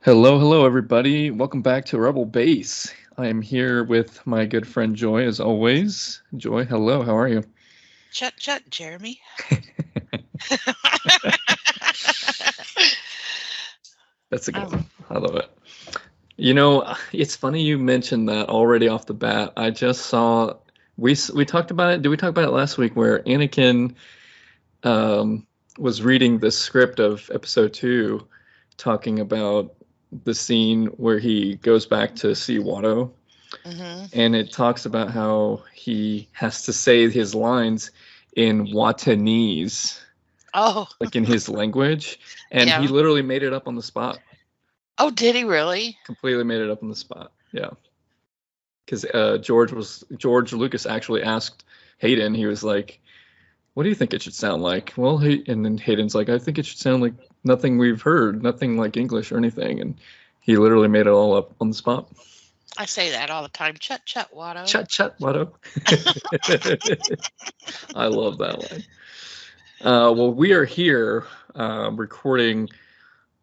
Hello, hello, everybody. Welcome back to Rebel Base. I am here with my good friend Joy, as always. Joy, hello, how are you? Chut chut, Jeremy. That's a good Um, one. I love it. It's funny you mentioned that already off the bat. I just saw we talked about it. Did we talk about it last week? Where Anakin um, was reading the script of Episode 2, talking about the scene where he goes back to see Watto, hmm and it talks about how he has to say his lines in Watanese, Oh, like in his language, and he yeah. literally made it up on the spot. Oh, did he really? Completely made it up on the spot. Yeah, because George Lucas actually asked Hayden. He was like, "What do you think it should sound like?" Well, and then Hayden's like, "I think it should sound like nothing we've heard, nothing like English or anything," and he literally made it all up on the spot. I say that all the time. Chut chut, Watto. Chat, chat, Watto. I love that line. Well, we are here recording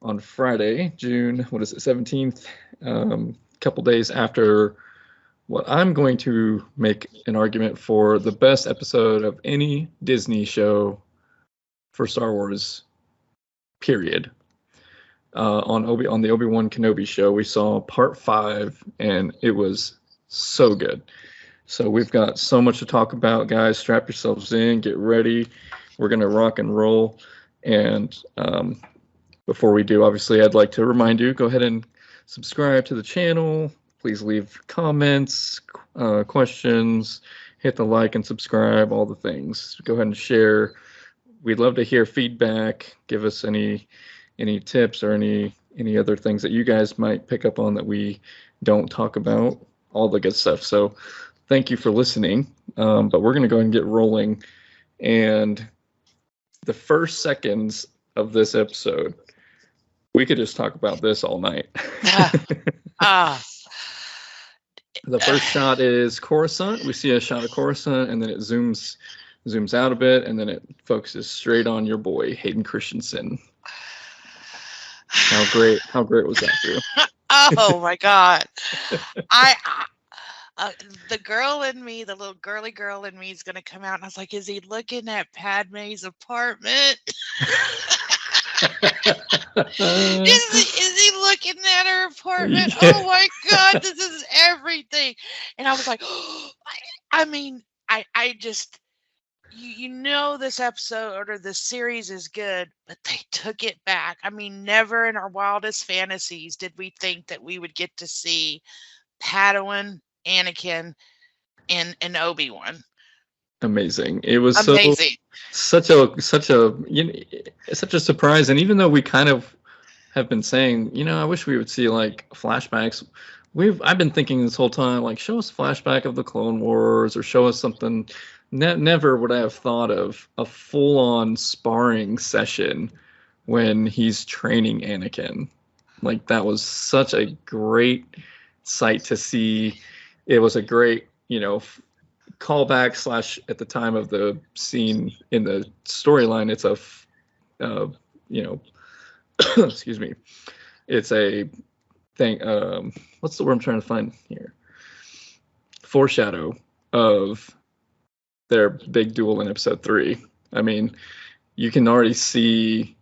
on Friday, June, what is it, 17th? A couple days after what I'm going to make an argument for the best episode of any Disney show for Star Wars, period. On the Obi-Wan Kenobi show, we saw part 5, and it was so good. So we've got so much to talk about, guys. Strap yourselves in, get ready. We're gonna rock and roll. And before we do, obviously, I'd like to remind you, go ahead and subscribe to the channel. Please leave comments, questions, hit the like and subscribe, all the things. Go ahead and share. We'd love to hear feedback. Give us any tips or any other things that you guys might pick up on that we don't talk about. All the good stuff. So thank you for listening. But we're going to go ahead and get rolling. And the first seconds of this episode, we could just talk about this all night. Ah, ah, The first shot is Coruscant. We see a shot of Coruscant, and then it zooms out a bit, and then it focuses straight on your boy Hayden Christensen. How great was that for you? oh my God. I, the girl in me, the little girly girl in me is going to come out. And I was like, is he looking at Padme's apartment? Is he looking at her apartment? Oh my God, this is everything. And I was like, I mean, I just, you know, this episode or this series is good, but they took it back. I mean, never in our wildest fantasies did we think that we would get to see Padawan, Anakin, and Obi-Wan. Amazing. It was Amazing. such a surprise. And even though we kind of have been saying, I wish we would see like flashbacks. I've been thinking this whole time, like, show us a flashback of the Clone Wars or show us something. Never would I have thought of a full-on sparring session when he's training Anakin. Like, that was such a great sight to see. It was a great, callback slash at the time of the scene in the storyline. It's you know, excuse me. It's a thing. What's the word I'm trying to find here? Foreshadow of their big duel in Episode 3. I mean, you can already see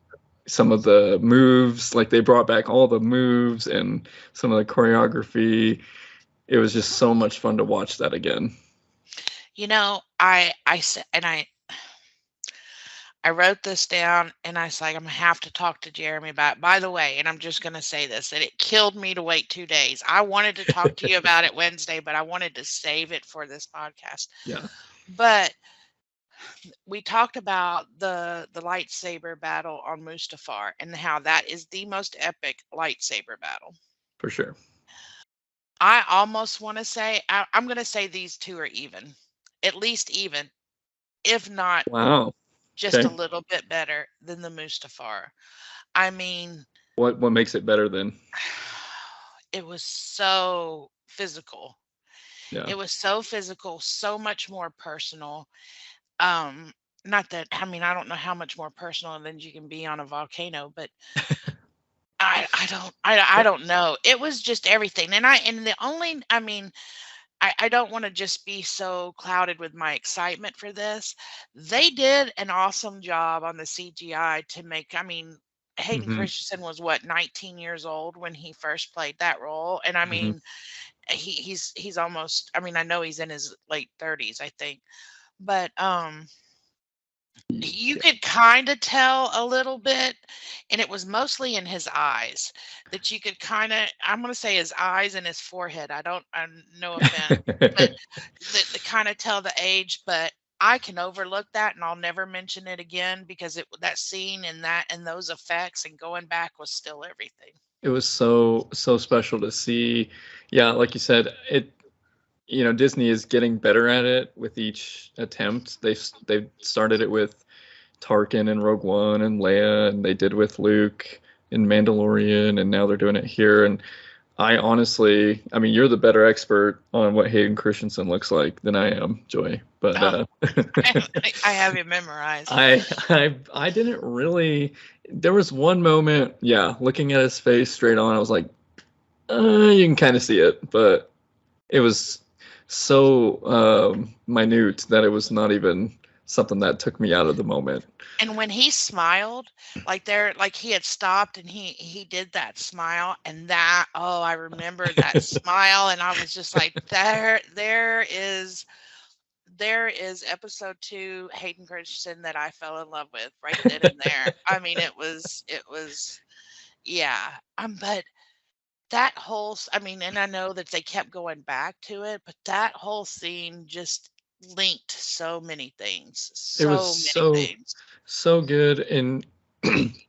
some of the moves. Like, they brought back all the moves and some of the choreography. It was just so much fun to watch that again. You know, I said, and I wrote this down and I was like, I'm gonna have to talk to Jeremy about it. By the way, and I'm just gonna say this, that it killed me to wait 2 days. I wanted to talk to you about it Wednesday, but I wanted to save it for this podcast. Yeah, But we talked about the lightsaber battle on Mustafar and how that is the most epic lightsaber battle. for sure. I almost want to say I'm gonna say these two are even. At least even, if not Wow. just a Okay. little bit better than the Mustafar. I mean, What makes it better then? it was so physical. Yeah. It was so physical, so much more personal. Um, Not that, I mean, I don't know how much more personal than you can be on a volcano, but I don't know. It was just everything. I don't want to just be so clouded with my excitement for this. They did an awesome job on the CGI to make, Hayden Hmm. Christensen was what, 19 years old when he first played that role. And I Hmm. mean, he's almost, I know he's in his late 30s, I think. But you Yeah. could kind of tell a little bit, and it was mostly in his eyes that you could kind of, I'm going to say his eyes and his forehead. I'm no offense, but the kind of tell the age, but I can overlook that and I'll never mention it again because that scene and those effects and going back was still everything. It was so special to see. Yeah, like you said, Disney is getting better at it with each attempt. They've started it with Tarkin and Rogue One and Leia, and they did with Luke in Mandalorian, and now they're doing it here. And I honestly, you're the better expert on what Hayden Christensen looks like than I am, Joy. But Oh, I have it memorized. I didn't really. There was one moment, yeah, looking at his face straight on, I was like, you can kind of see it, but it was so minute that it was not even something that took me out of the moment. And when he smiled, like he had stopped and he did that smile and that, oh, I remember that smile and I was just like, there is episode 2 Hayden Christensen that I fell in love with right then and there. It was yeah. But that whole and I know that they kept going back to it, but that whole scene just linked so many things. It was So many so things. so good in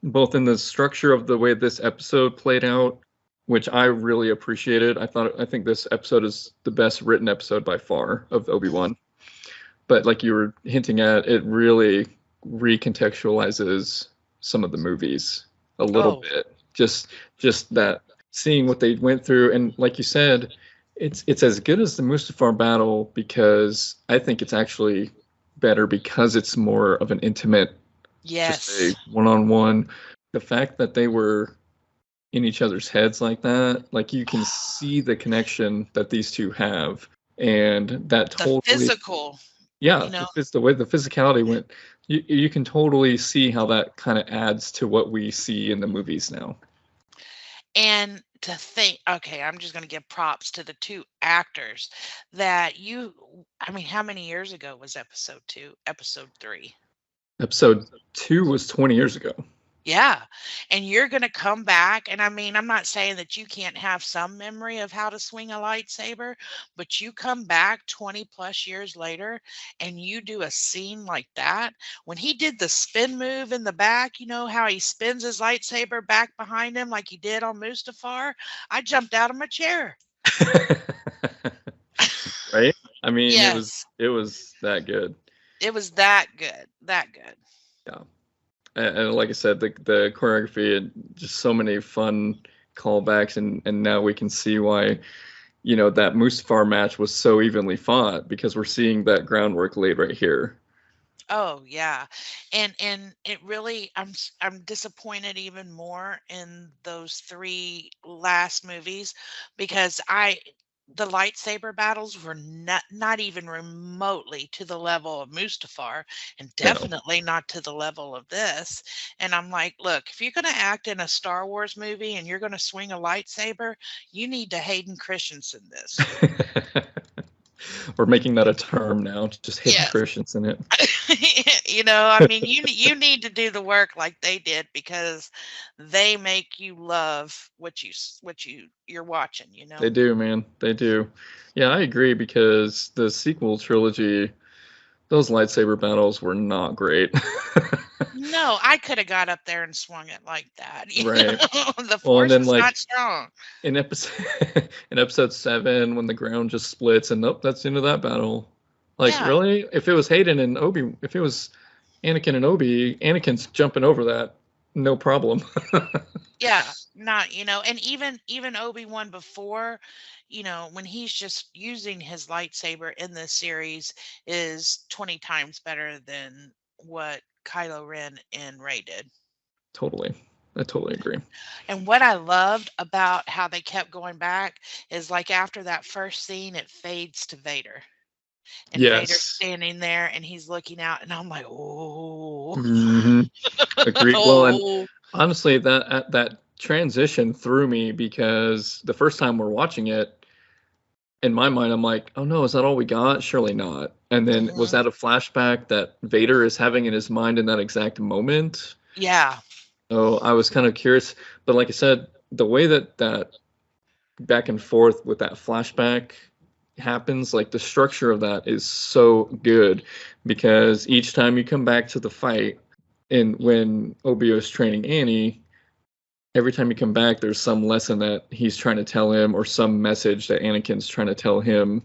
both in the structure of the way this episode played out, which I really appreciated. I think this episode is the best written episode by far of Obi-Wan. But like you were hinting at, it really recontextualizes some of the movies a little Oh, bit. Just that seeing what they went through, and like you said, it's as good as the Mustafar battle because I think it's actually better because it's more of an intimate, just a yes. one-on-one. The fact that they were in each other's heads like that, like you can see the connection that these two have, and that The totally, physical, yeah, you know, the way the physicality went, you can totally see how that kind of adds to what we see in the movies now. and to think, okay, I'm just going to give props to the two actors that how many years ago was episode 2, episode 3? Episode 2 was 20 years ago. Yeah. And you're going to come back. And I'm not saying that you can't have some memory of how to swing a lightsaber, but you come back 20 plus years later and you do a scene like that. When he did the spin move in the back, you know how he spins his lightsaber back behind him like he did on Mustafar? I jumped out of my chair. Right? It was Yes. it was that good. It was that good. That good. Yeah. And like I said, the choreography and just so many fun callbacks, and now we can see why that Mustafar match was so evenly fought because we're seeing that groundwork laid right here. Oh yeah. And it really I'm disappointed even more in those 3 last movies because I the lightsaber battles were not even remotely to the level of Mustafar and No. definitely not to the level of this. And I'm like, look, if you're going to act in a Star Wars movie and you're going to swing a lightsaber, you need to Hayden Christensen this. We're making that a term now, just Hayden Yes. Christensen it. You need to do the work like they did because they make you love you're watching, you know. They do, man. They do. Yeah, I agree because the sequel trilogy, those lightsaber battles were not great. No, I could have got up there and swung it like that. Right. The Well, and force then is like not strong. in episode in episode 7 when the ground just splits and nope, that's the end of that battle. Like Yeah, really? If it was Hayden and Obi, if it was Anakin and Obi, Anakin's jumping over that, no problem. yeah, not, and even Obi-Wan before, when he's just using his lightsaber in this series is 20 times better than what Kylo Ren and Rey did. Totally. I totally agree. And what I loved about how they kept going back is like after that first scene, it fades to Vader. And Vader's Yes. standing there and he's looking out, and I'm like, oh, Hmm. Agreed. Well, and oh, honestly, that transition threw me because the first time we're watching it, in my mind, I'm like, oh no, is that all we got? Surely not. And then was mhm. that a flashback that Vader is having in his mind in that exact moment? Yeah, So I was kind of curious, but like I said, the way that back and forth with that flashback happens, like the structure of that is so good because each time you come back to the fight, and when Obio is training Annie, every time you come back, there's some lesson that he's trying to tell him or some message that Anakin's trying to tell him.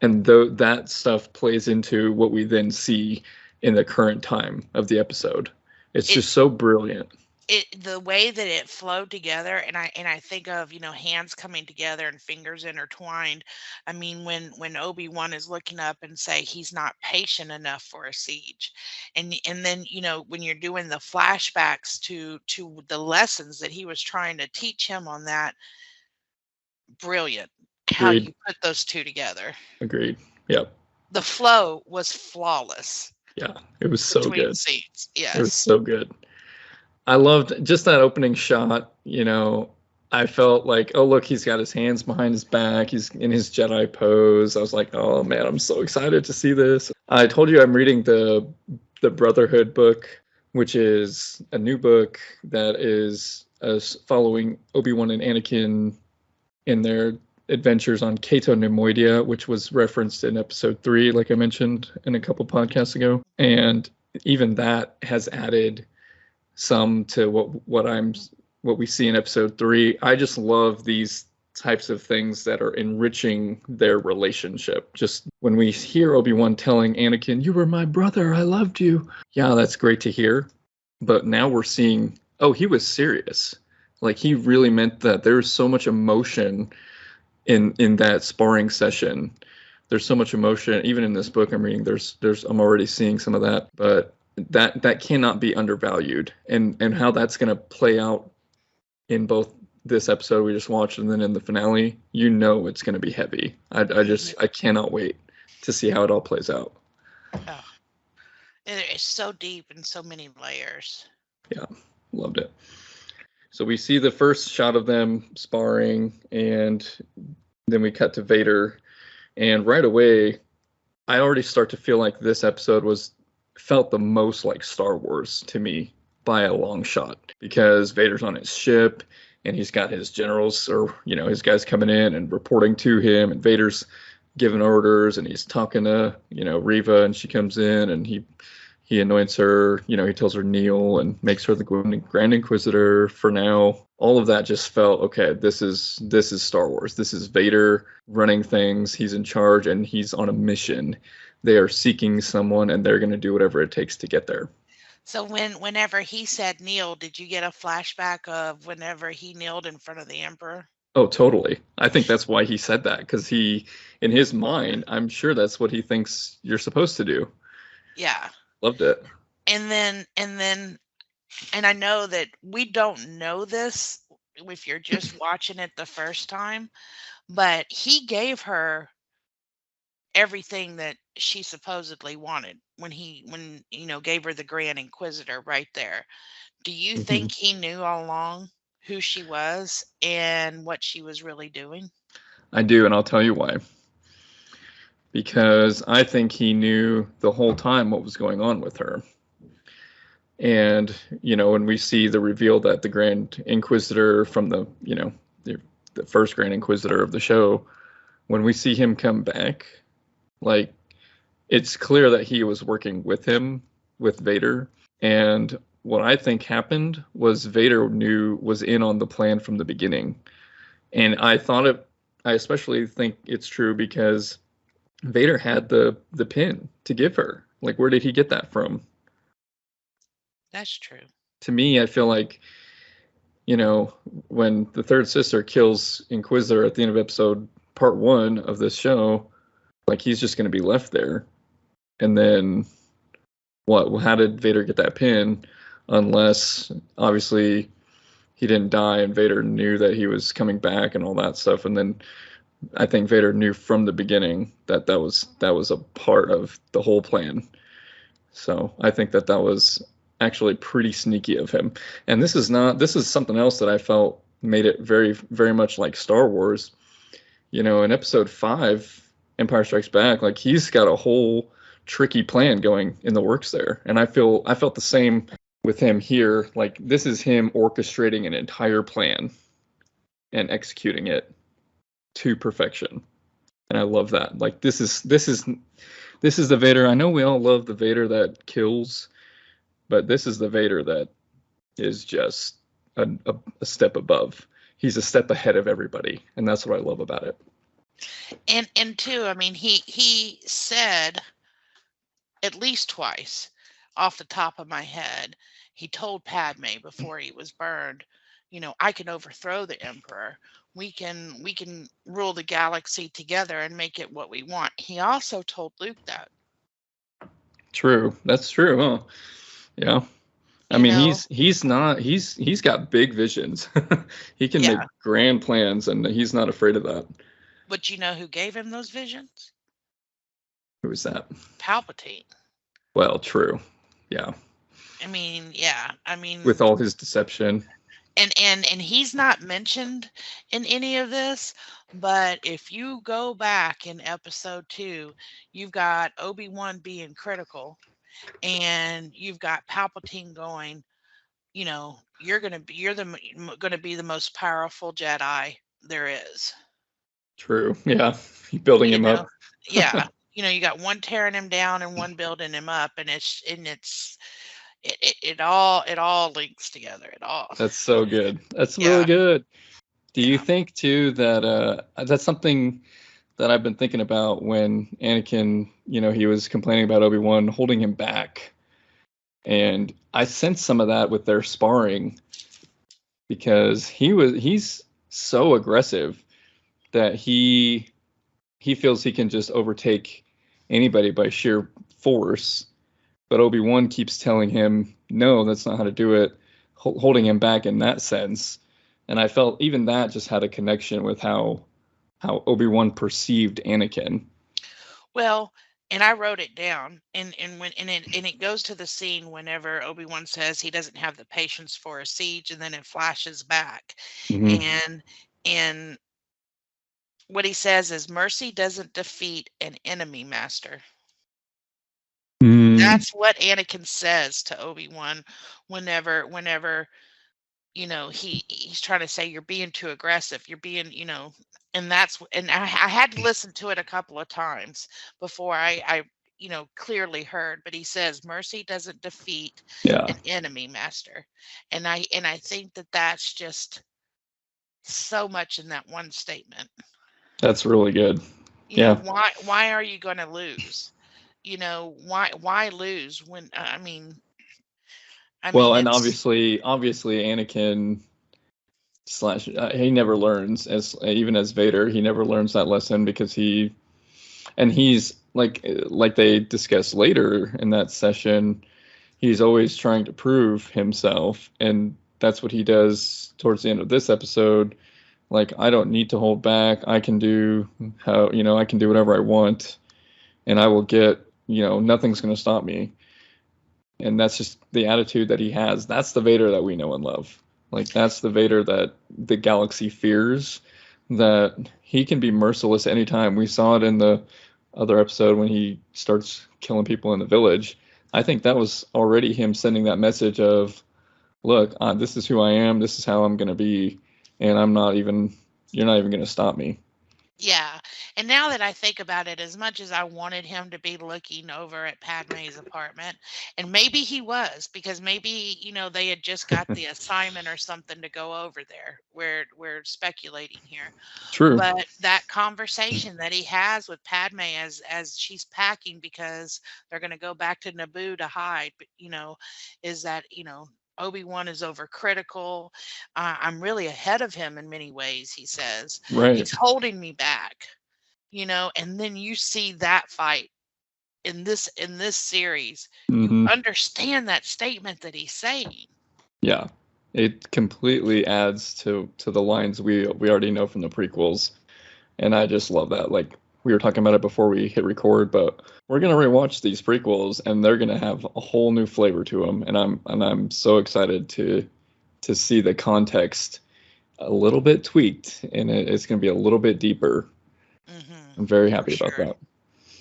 And that stuff plays into what we then see in the current time of the episode. It's it just so brilliant. the way that it flowed together, and I think of, hands coming together and fingers intertwined. I mean, when Obi-Wan is looking up and say he's not patient enough for a siege, and then when you're doing the flashbacks to the lessons that he was trying to teach him on that, brilliant how Agreed. you put those two together. Agreed. Yep. The flow was flawless Yeah. It was so between good. scenes. It was Yes. so good. I loved just that opening shot. I felt like, oh, look, he's got his hands behind his back. He's in his Jedi pose. I was like, oh, man, I'm so excited to see this. I told you I'm reading the Brotherhood book, which is a new book that is following Obi-Wan and Anakin in their adventures on Cato Nemoidia, which was referenced in episode 3, like I mentioned in a couple podcasts ago. And even that has added some to what we see in episode 3. I just love these types of things that are enriching their relationship. Just when we hear Obi-Wan telling Anakin, "You were my brother, I loved you." Yeah, that's great to hear. But now we're seeing, oh, he was serious. Like he really meant that. There's so much emotion in that sparring session. There's so much emotion even in this book I'm reading. There's I'm already seeing some of that, but that cannot be undervalued, and how that's going to play out in both this episode we just watched and then in the finale. It's going to be heavy. I cannot wait to see how it all plays out. Oh, it's so deep and so many layers. Yeah, loved it. So we see the first shot of them sparring, and then we cut to Vader, and right away I already start to feel like this episode felt the most like Star Wars to me by a long shot, because Vader's on his ship and he's got his generals, or his guys coming in and reporting to him, and Vader's giving orders, and he's talking to Reva, and she comes in and he anoints her, he tells her kneel and makes her the Grand Inquisitor for now. All of that just felt, okay, this is Star Wars. This is Vader running things. He's in charge and he's on a mission. They are seeking someone and they're going to do whatever it takes to get there. So whenever he said kneel, did you get a flashback of whenever he kneeled in front of the Emperor? Oh, totally. I think that's why he said that, because in his mind, I'm sure that's what he thinks you're supposed to do. Yeah. Loved it. And I know that we don't know this if you're just watching it the first time, but he gave her everything that she supposedly wanted when gave her the Grand Inquisitor right there. Do you think he knew all along who she was and what she was really doing? I do, and I'll tell you why. Because I think he knew the whole time what was going on with her. And, when we see the reveal that the Grand Inquisitor from the first Grand Inquisitor of the show, when we see him come back, like, it's clear that he was working with Vader. And what I think happened was Vader was in on the plan from the beginning. And I especially think it's true because Vader had the pin to give her. Like, where did he get that from? That's true. To me, I feel like, when the third sister kills Inquisitor at the end of episode part 1 of this show, like, he's just going to be left there. And then what? How did Vader get that pin? Unless, obviously, he didn't die, and Vader knew that he was coming back and all that stuff. And then I think Vader knew from the beginning that that was a part of the whole plan. So I think that was actually pretty sneaky of him. And this is something else that I felt made it very, very much like Star Wars. In Episode 5, Empire Strikes Back, like he's got a whole tricky plan going in the works there. And I felt the same with him here. Like this is him orchestrating an entire plan and executing it to perfection. And I love that. Like this is the Vader. I know we all love the Vader that kills, but this is the Vader that is just a step above. He's a step ahead of everybody, and that's what I love about it. And too, I mean, he said at least twice, off the top of my head, he told Padme before he was burned, I can overthrow the Emperor. We can rule the galaxy together and make it what we want. He also told Luke that. True. That's true, huh? Yeah. I mean, he's got big visions. He can make grand plans, and he's not afraid of that. But you know who gave him those visions? Who was that? Palpatine. Well, true. Yeah. I mean, yeah. I mean, with all his deception. And he's not mentioned in any of this, but if you go back in Episode 2, you've got Obi-Wan being critical, and you've got Palpatine going, you're gonna be the most powerful Jedi there is. True. Yeah. Building him up. Yeah. You got one tearing him down and one building him up, and it all links together. It all. That's so good. That's really good. Do you think too that that's something that I've been thinking about when Anakin, he was complaining about Obi-Wan holding him back, and I sense some of that with their sparring, because he's so aggressive that he feels he can just overtake anybody by sheer force. But Obi-Wan keeps telling him, no, that's not how to do it, holding him back in that sense. And I felt even that just had a connection with how Obi-Wan perceived Anakin. Well, and I wrote it down, and it goes to the scene whenever Obi-Wan says he doesn't have the patience for a siege, and then it flashes back. Mm-hmm. And what he says is, mercy doesn't defeat an enemy, master. That's what Anakin says to Obi-Wan whenever he's trying to say, you're being too aggressive, you're being, and I had to listen to it a couple of times before I clearly heard, but he says mercy doesn't defeat an enemy, master. And I think that's just so much in that one statement. That's really good. Why are you going to lose? Why lose when I mean, and obviously Anakin he never learns, even as Vader, he never learns that lesson, because he's like they discuss later in that session, he's always trying to prove himself, and that's what he does towards the end of this episode. Like, I don't need to hold back. I can do I can do whatever I want, and I will get, nothing's going to stop me. And that's just the attitude that he has. That's the Vader that we know and love. Like, that's the Vader that the galaxy fears, that he can be merciless anytime. We saw it in the other episode when he starts killing people in the village. I think that was already him sending that message of, look, this is who I am. This is how I'm going to be. And you're not even going to stop me. Yeah. And now that I think about it, as much as I wanted him to be looking over at Padme's apartment, and maybe he was, because maybe, they had just got the assignment or something to go over there. We're speculating here. True. But that conversation that he has with Padme as she's packing, because they're going to go back to Naboo to hide, is that, Obi-Wan is overcritical. I'm really ahead of him in many ways, he says. Right. He's holding me back, and then you see that fight in this series. Mm-hmm. You understand that statement that he's saying. Yeah. It completely adds to the lines we already know from the prequels, and I just love that. Like we were talking about it before we hit record, but we're gonna rewatch these prequels, and they're gonna have a whole new flavor to them, and I'm so excited to see the context a little bit tweaked, and it's gonna be a little bit deeper. I'm very happy about that.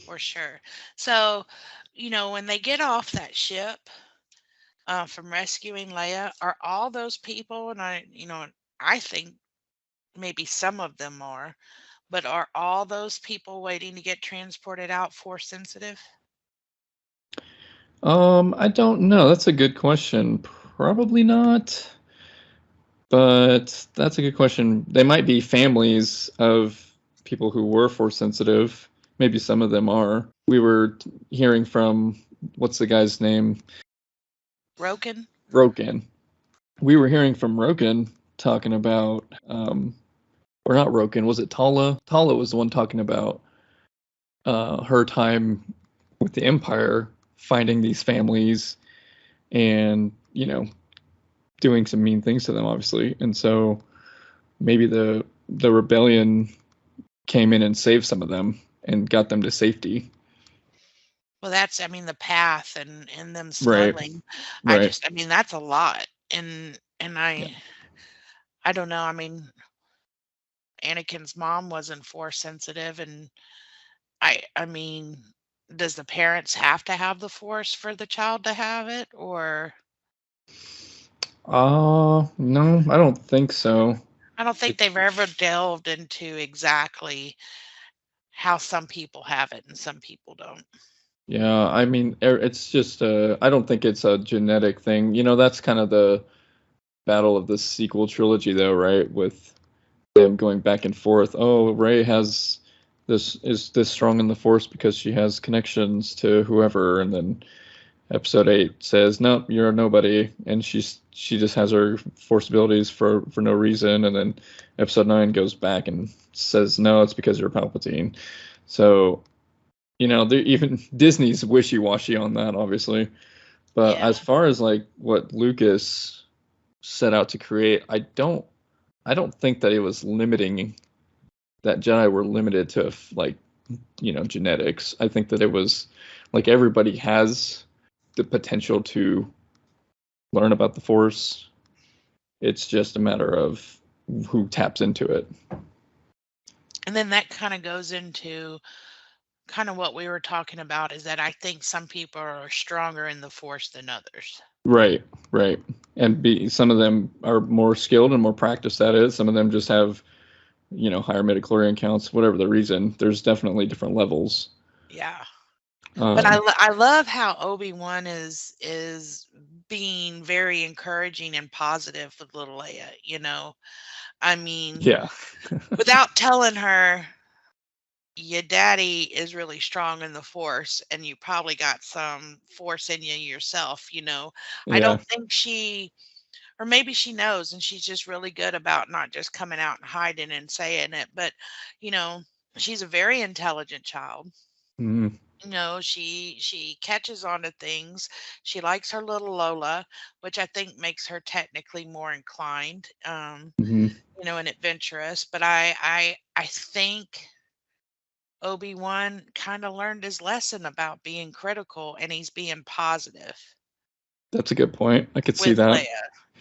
For sure. So, when they get off that ship from rescuing Leia, are all those people, and I think maybe some of them are, but are all those people waiting to get transported out Force sensitive? I don't know. That's a good question. Probably not. But that's a good question. They might be families of people who were force sensitive. Maybe some of them are. We were hearing from, what's the guy's name? Roken? Roken. We were hearing from Roken talking about, or not Roken, was it Tala? Tala was the one talking about her time with the Empire, finding these families and, doing some mean things to them, obviously. And so maybe the rebellion came in and saved some of them and got them to safety. Well, that's, the path and them smuggling. Right. That's a lot. And Yeah. I don't know. Anakin's mom wasn't force sensitive, and I mean, does the parents have to have the force for the child to have it, or? No, I don't think so. I don't think they've ever delved into exactly how some people have it and some people don't. Yeah, I mean, it's just I don't think it's a genetic thing. That's kind of the battle of the sequel trilogy, though, right? With them going back and forth. Oh, Rey is this strong in the Force because she has connections to whoever, and then Episode 8 says, "Nope, you're a nobody," and she just has her Force abilities for no reason, and then Episode 9 goes back and says, "No, it's because you're Palpatine." So, even Disney's wishy-washy on that, obviously. But Yeah. as far as like what Lucas set out to create, I don't think that it was limiting, that Jedi were limited to like, genetics. I think that it was like everybody has the potential to learn about the Force. It's just a matter of who taps into it. And then that kind of goes into kind of what we were talking about, is that I think some people are stronger in the Force than others. Right. And some of them are more skilled and more practiced at it. Some of them just have, higher midichlorian counts, whatever the reason. There's definitely different levels. Yeah. But I love how Obi-Wan is being very encouraging and positive with little Leia, Yeah. without telling her your daddy is really strong in the Force and you probably got some Force in you yourself, I Yeah. don't think or maybe she knows and she's just really good about not just coming out and hiding and saying it, but she's a very intelligent child. Mm-hmm. She catches on to things. She likes her little Lola, which I think makes her technically more inclined, Mm-hmm. and adventurous. But I think Obi-Wan kind of learned his lesson about being critical, and he's being positive That's a good point. I could see with that.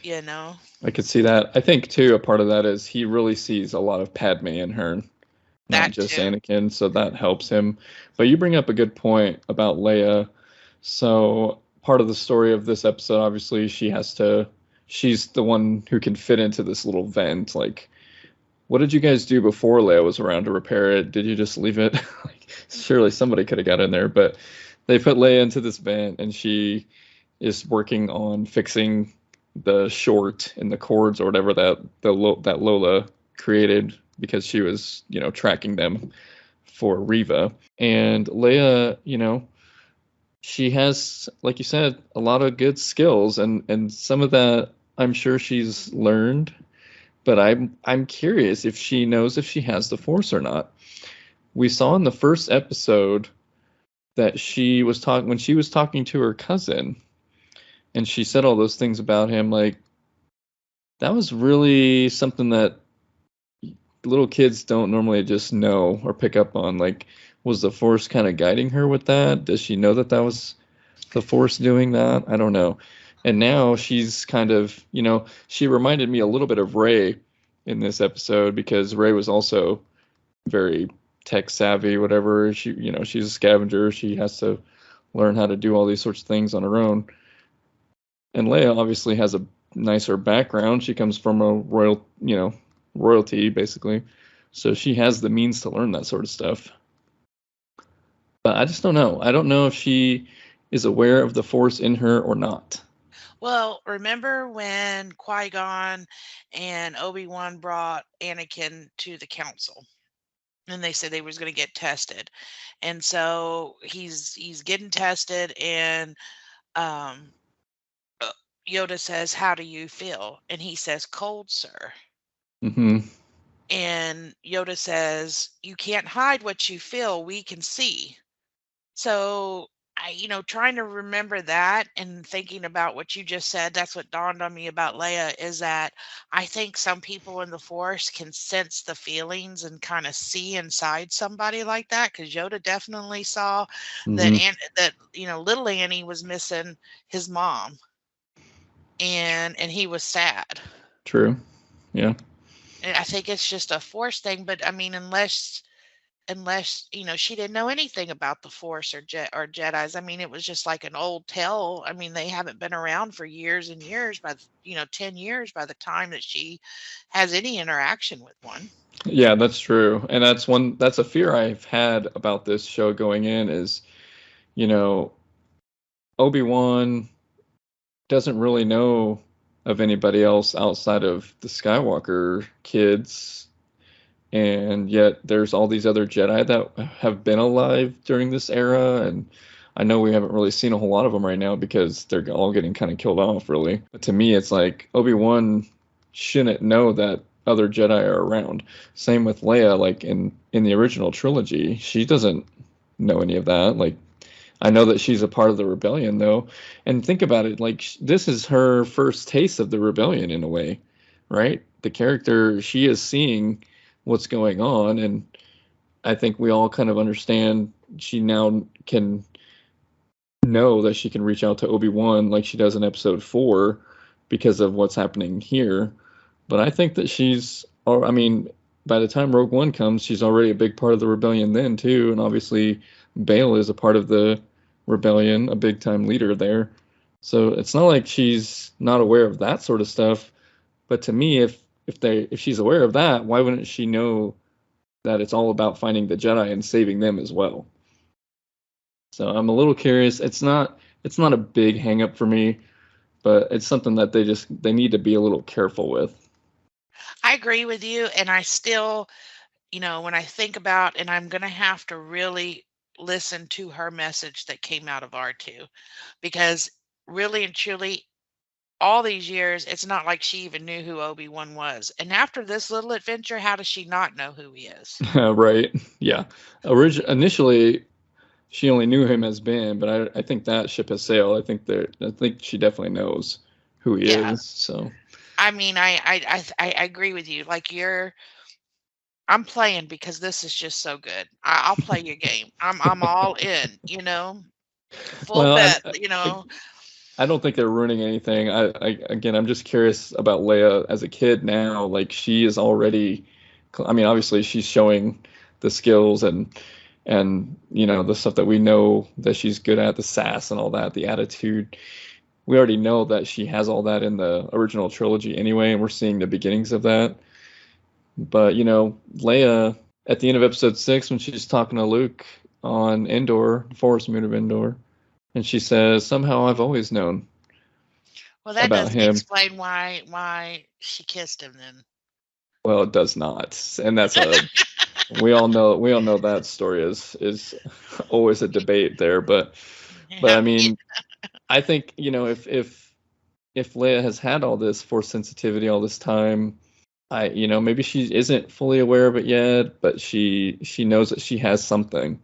Leia. I could see that. I think too, a part of that is he really sees a lot of Padme in her, not That just too. Anakin, so that helps him. But you bring up a good point about Leia. So part of the story of this episode, obviously, she's the one who can fit into this little vent. Like, what did you guys do before Leia was around to repair it? Did you just leave it? Like, surely somebody could have got in there, but they put Leia into this vent, and she is working on fixing the short in the cords or whatever that Lola created, because she was, tracking them for Riva. And Leia, she has, like you said, a lot of good skills, and some of that I'm sure she's learned, but I'm curious if she knows if she has the Force or not. We saw in the first episode that when she was talking to her cousin, and she said all those things about him, like, that was really something that little kids don't normally just know or pick up on. Like, was the Force kind of guiding her with that? Does she know that that was the Force doing that? I don't know. And now she's kind of, she reminded me a little bit of Rey in this episode because Rey was also very tech savvy, whatever. She's a scavenger. She has to learn how to do all these sorts of things on her own. And Leia obviously has a nicer background. She comes from a royalty basically. So she has the means to learn that sort of stuff. But I just don't know. I don't know if she is aware of the Force in her or not. Well, remember when Qui-Gon and Obi-Wan brought Anakin to the council? And they said they was going to get tested. And so he's getting tested, and Yoda says, "How do you feel?" And he says, "Cold, sir." Mm-hmm. And Yoda says, "You can't hide what you feel. We can see." So trying to remember that and thinking about what you just said, that's what dawned on me about Leia, is that I think some people in the Force can sense the feelings and kind of see inside somebody like that, because Yoda definitely saw that Mm-hmm. that little Annie was missing his mom, and he was sad. True. Yeah. And I think it's just a Force thing, but I mean, unless she didn't know anything about the Force or Jedis. I mean, it was just like an old tale. I mean, they haven't been around for years and years, 10 years by the time that she has any interaction with one. Yeah, that's true. And that's a fear I've had about this show going in is, you know, Obi-Wan doesn't really know of anybody else outside of the Skywalker kids, and yet there's all these other Jedi that have been alive during this era, and I know we haven't really seen a whole lot of them right now because they're all getting kind of killed off, really. But to me, it's like Obi-Wan shouldn't know that other Jedi are around. Same with Leia, like in the original trilogy, she doesn't know any of that. Like, I know that she's a part of the rebellion, though. And think about it, like this is her first taste of the rebellion in a way, right? The character, she is seeing what's going on, and I think we all kind of understand she now can know that she can reach out to Obi-Wan like she does in episode 4 because of what's happening here. But I think that I mean, by the time Rogue One comes, she's already a big part of the rebellion then too, and obviously Bale is a part of the rebellion, a big time leader there. So it's not like she's not aware of that sort of stuff. But to me, if she's aware of that, why wouldn't she know that it's all about finding the Jedi and saving them as well? So I'm a little curious. It's not a big hang up for me, but it's something that they need to be a little careful with. I agree with you, and I still, when I think about, and I'm going to have to really listen to her message that came out of R2, because really and truly, all these years, it's not like she even knew who Obi-Wan was. And after this little adventure, how does she not know who he is? Right? Yeah. Initially, she only knew him as Ben, but I think that ship has sailed. I think she definitely knows who he Yeah. is. So I mean, I agree with you. Like I'm playing because this is just so good. I'll play your game. I'm all in, full well, bet, I don't think they're ruining anything. Again, I'm just curious about Leia as a kid now. Like she is already, I mean, obviously she's showing the skills and the stuff that we know that she's good at, the sass and all that, the attitude. We already know that she has all that in the original trilogy anyway, and we're seeing the beginnings of that. But Leia at the end of episode 6 when she's talking to Luke on Endor, the forest moon of Endor, and she says, "Somehow I've always known Well, that about doesn't him." explain why she kissed him then. Well, it does not, and that's a we all know that story is always a debate there, but I Yeah, mean, I think if Leia has had all this force sensitivity all this time, maybe she isn't fully aware of it yet, but she knows that she has something.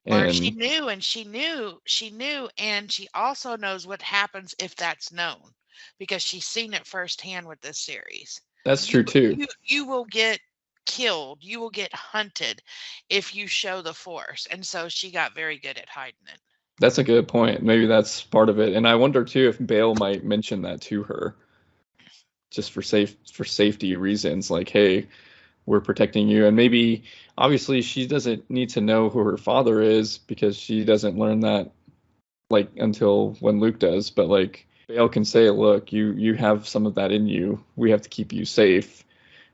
or she And knew, and she knew, and she also knows what happens if that's known. because she's seen it firsthand with this series. That's true too. You will get killed, you will get hunted if you show the Force, and so she got very good at hiding it. That's a good point. Maybe that's part of it. And I wonder too if Bale might mention that to her, just for safety reasons. Like, hey, we're protecting you. And maybe obviously she doesn't need to know who her father is because she doesn't learn that like until when Luke does. But like Bale can say, look, you have some of that in you. We have to keep you safe.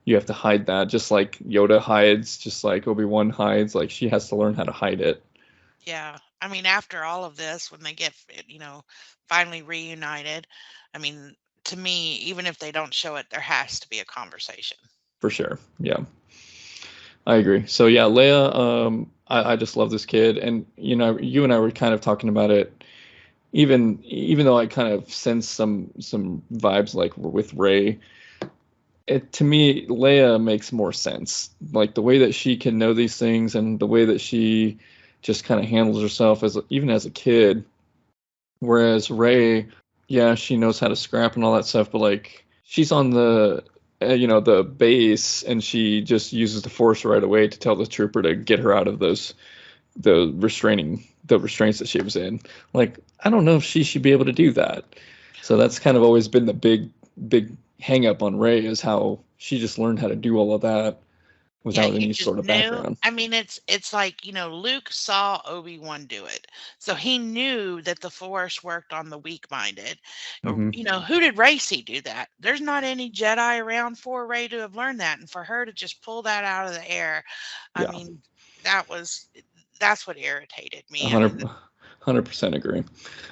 You have to hide that, just like Yoda hides, just like Obi-Wan hides. Like she has to learn how to hide it. Yeah. I mean, after all of this, when they get, finally reunited, I mean, to me, even if they don't show it, there has to be a conversation. For sure. Yeah. I agree. So yeah, Leia, I just love this kid. And you and I were kind of talking about it, even though I kind of sense some vibes like with Rey. To me, Leia makes more sense. Like the way that she can know these things and the way that she just kind of handles herself even as a kid. Whereas Rey, yeah, she knows how to scrap and all that stuff, but like she's on the base and she just uses the Force right away to tell the trooper to get her out of the restraints that she was in. Like I don't know if she should be able to do that. So that's kind of always been the big hang up on Rey, is how she just learned how to do all of that without any sort of background. I mean, it's like, Luke saw Obi-Wan do it. So he knew that the Force worked on the weak-minded. Mm-hmm. Who did Rey see do that? There's not any Jedi around for Rey to have learned that. And for her to just pull that out of the air, I mean, that's what irritated me. 100% agree.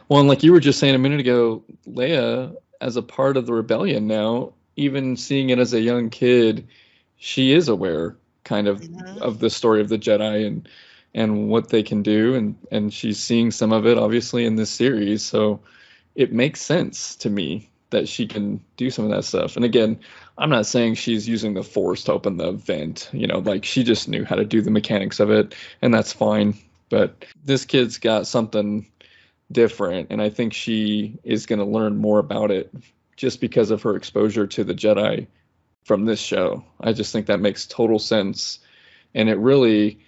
Well, and like you were just saying a minute ago, Leia, as a part of the rebellion now, even seeing it as a young kid, she is aware kind of of the story of the Jedi and what they can do, and she's seeing some of it obviously in this series. So it makes sense to me that she can do some of that stuff. And again, I'm not saying she's using the Force to open the vent, like she just knew how to do the mechanics of it, and that's fine. But this kid's got something different, and I think she is going to learn more about it just because of her exposure to the Jedi from this show. I just think that makes total sense, and it really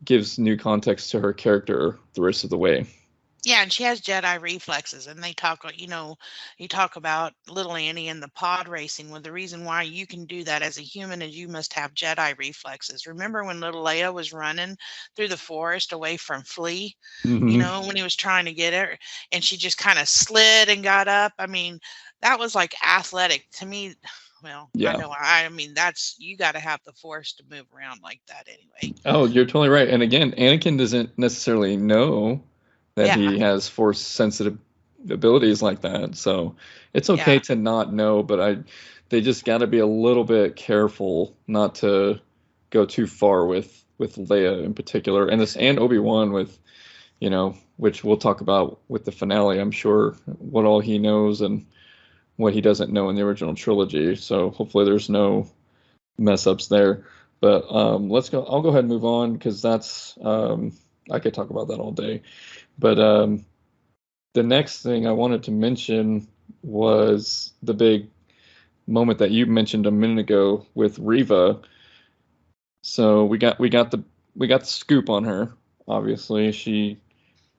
gives new context to her character the rest of the way. Yeah, and she has Jedi reflexes, and they talk, you talk about little Annie and the pod racing. Well, the reason why you can do that as a human is you must have Jedi reflexes. Remember when little Leia was running through the forest away from Flea, Mm-hmm. when he was trying to get her, and she just kind of slid and got up? I mean, that was like athletic to me. Well, Yeah. I know. I mean, you got to have the Force to move around like that anyway. Oh, you're totally right. And again, Anakin doesn't necessarily know that Yeah. he has Force sensitive abilities like that. So it's okay Yeah. to not know, but they just got to be a little bit careful not to go too far with Leia in particular, and Obi-Wan with, which we'll talk about with the finale, I'm sure, what all he knows and what he doesn't know in the original trilogy. So hopefully there's no mess ups there. But let's go. I'll go ahead and move on because that's I could talk about that all day. But the next thing I wanted to mention was the big moment that you mentioned a minute ago with Reva. So we got the scoop on her. Obviously, she,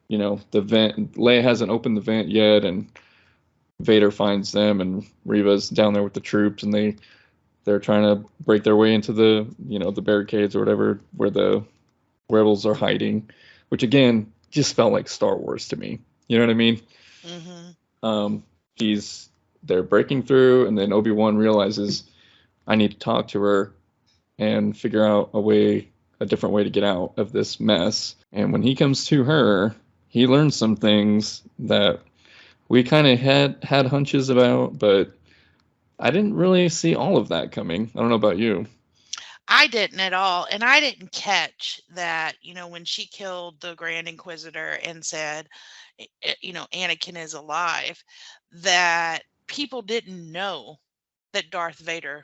the vent. Leia hasn't opened the vent yet, and Vader finds them, and Reva's down there with the troops, and they're trying to break their way into the barricades or whatever where the rebels are hiding, which again just felt like Star Wars to me. You know what I mean? Mm-hmm. They're breaking through, and then Obi-Wan realizes I need to talk to her and figure out a different way to get out of this mess. And when he comes to her, he learns some things that we kind of had hunches about, but I didn't really see all of that coming. I don't know about you. I didn't at all. And I didn't catch that, when she killed the Grand Inquisitor and said, Anakin is alive, that people didn't know that Darth Vader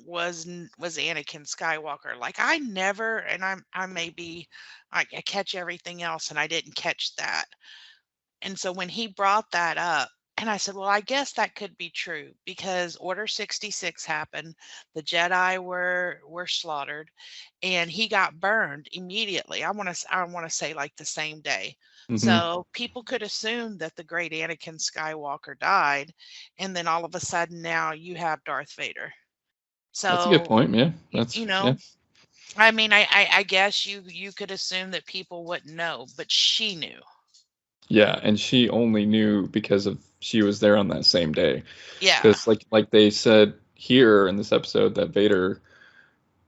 was Anakin Skywalker. Like I never, and I may be, I catch everything else and I didn't catch that. And so when he brought that up, And I said, well, I guess that could be true because Order 66 happened. The Jedi were slaughtered, and he got burned immediately. I want to say like the same day. Hmm. So people could assume that the great Anakin Skywalker died, and then all of a sudden now you have Darth Vader. That's a good So point. Yeah, y- that's you yeah, know, I mean, I guess you could assume that people wouldn't know, but she knew. yeah. And she only knew because of she was there on that same day. Yeah. Because like they said here in this episode that Vader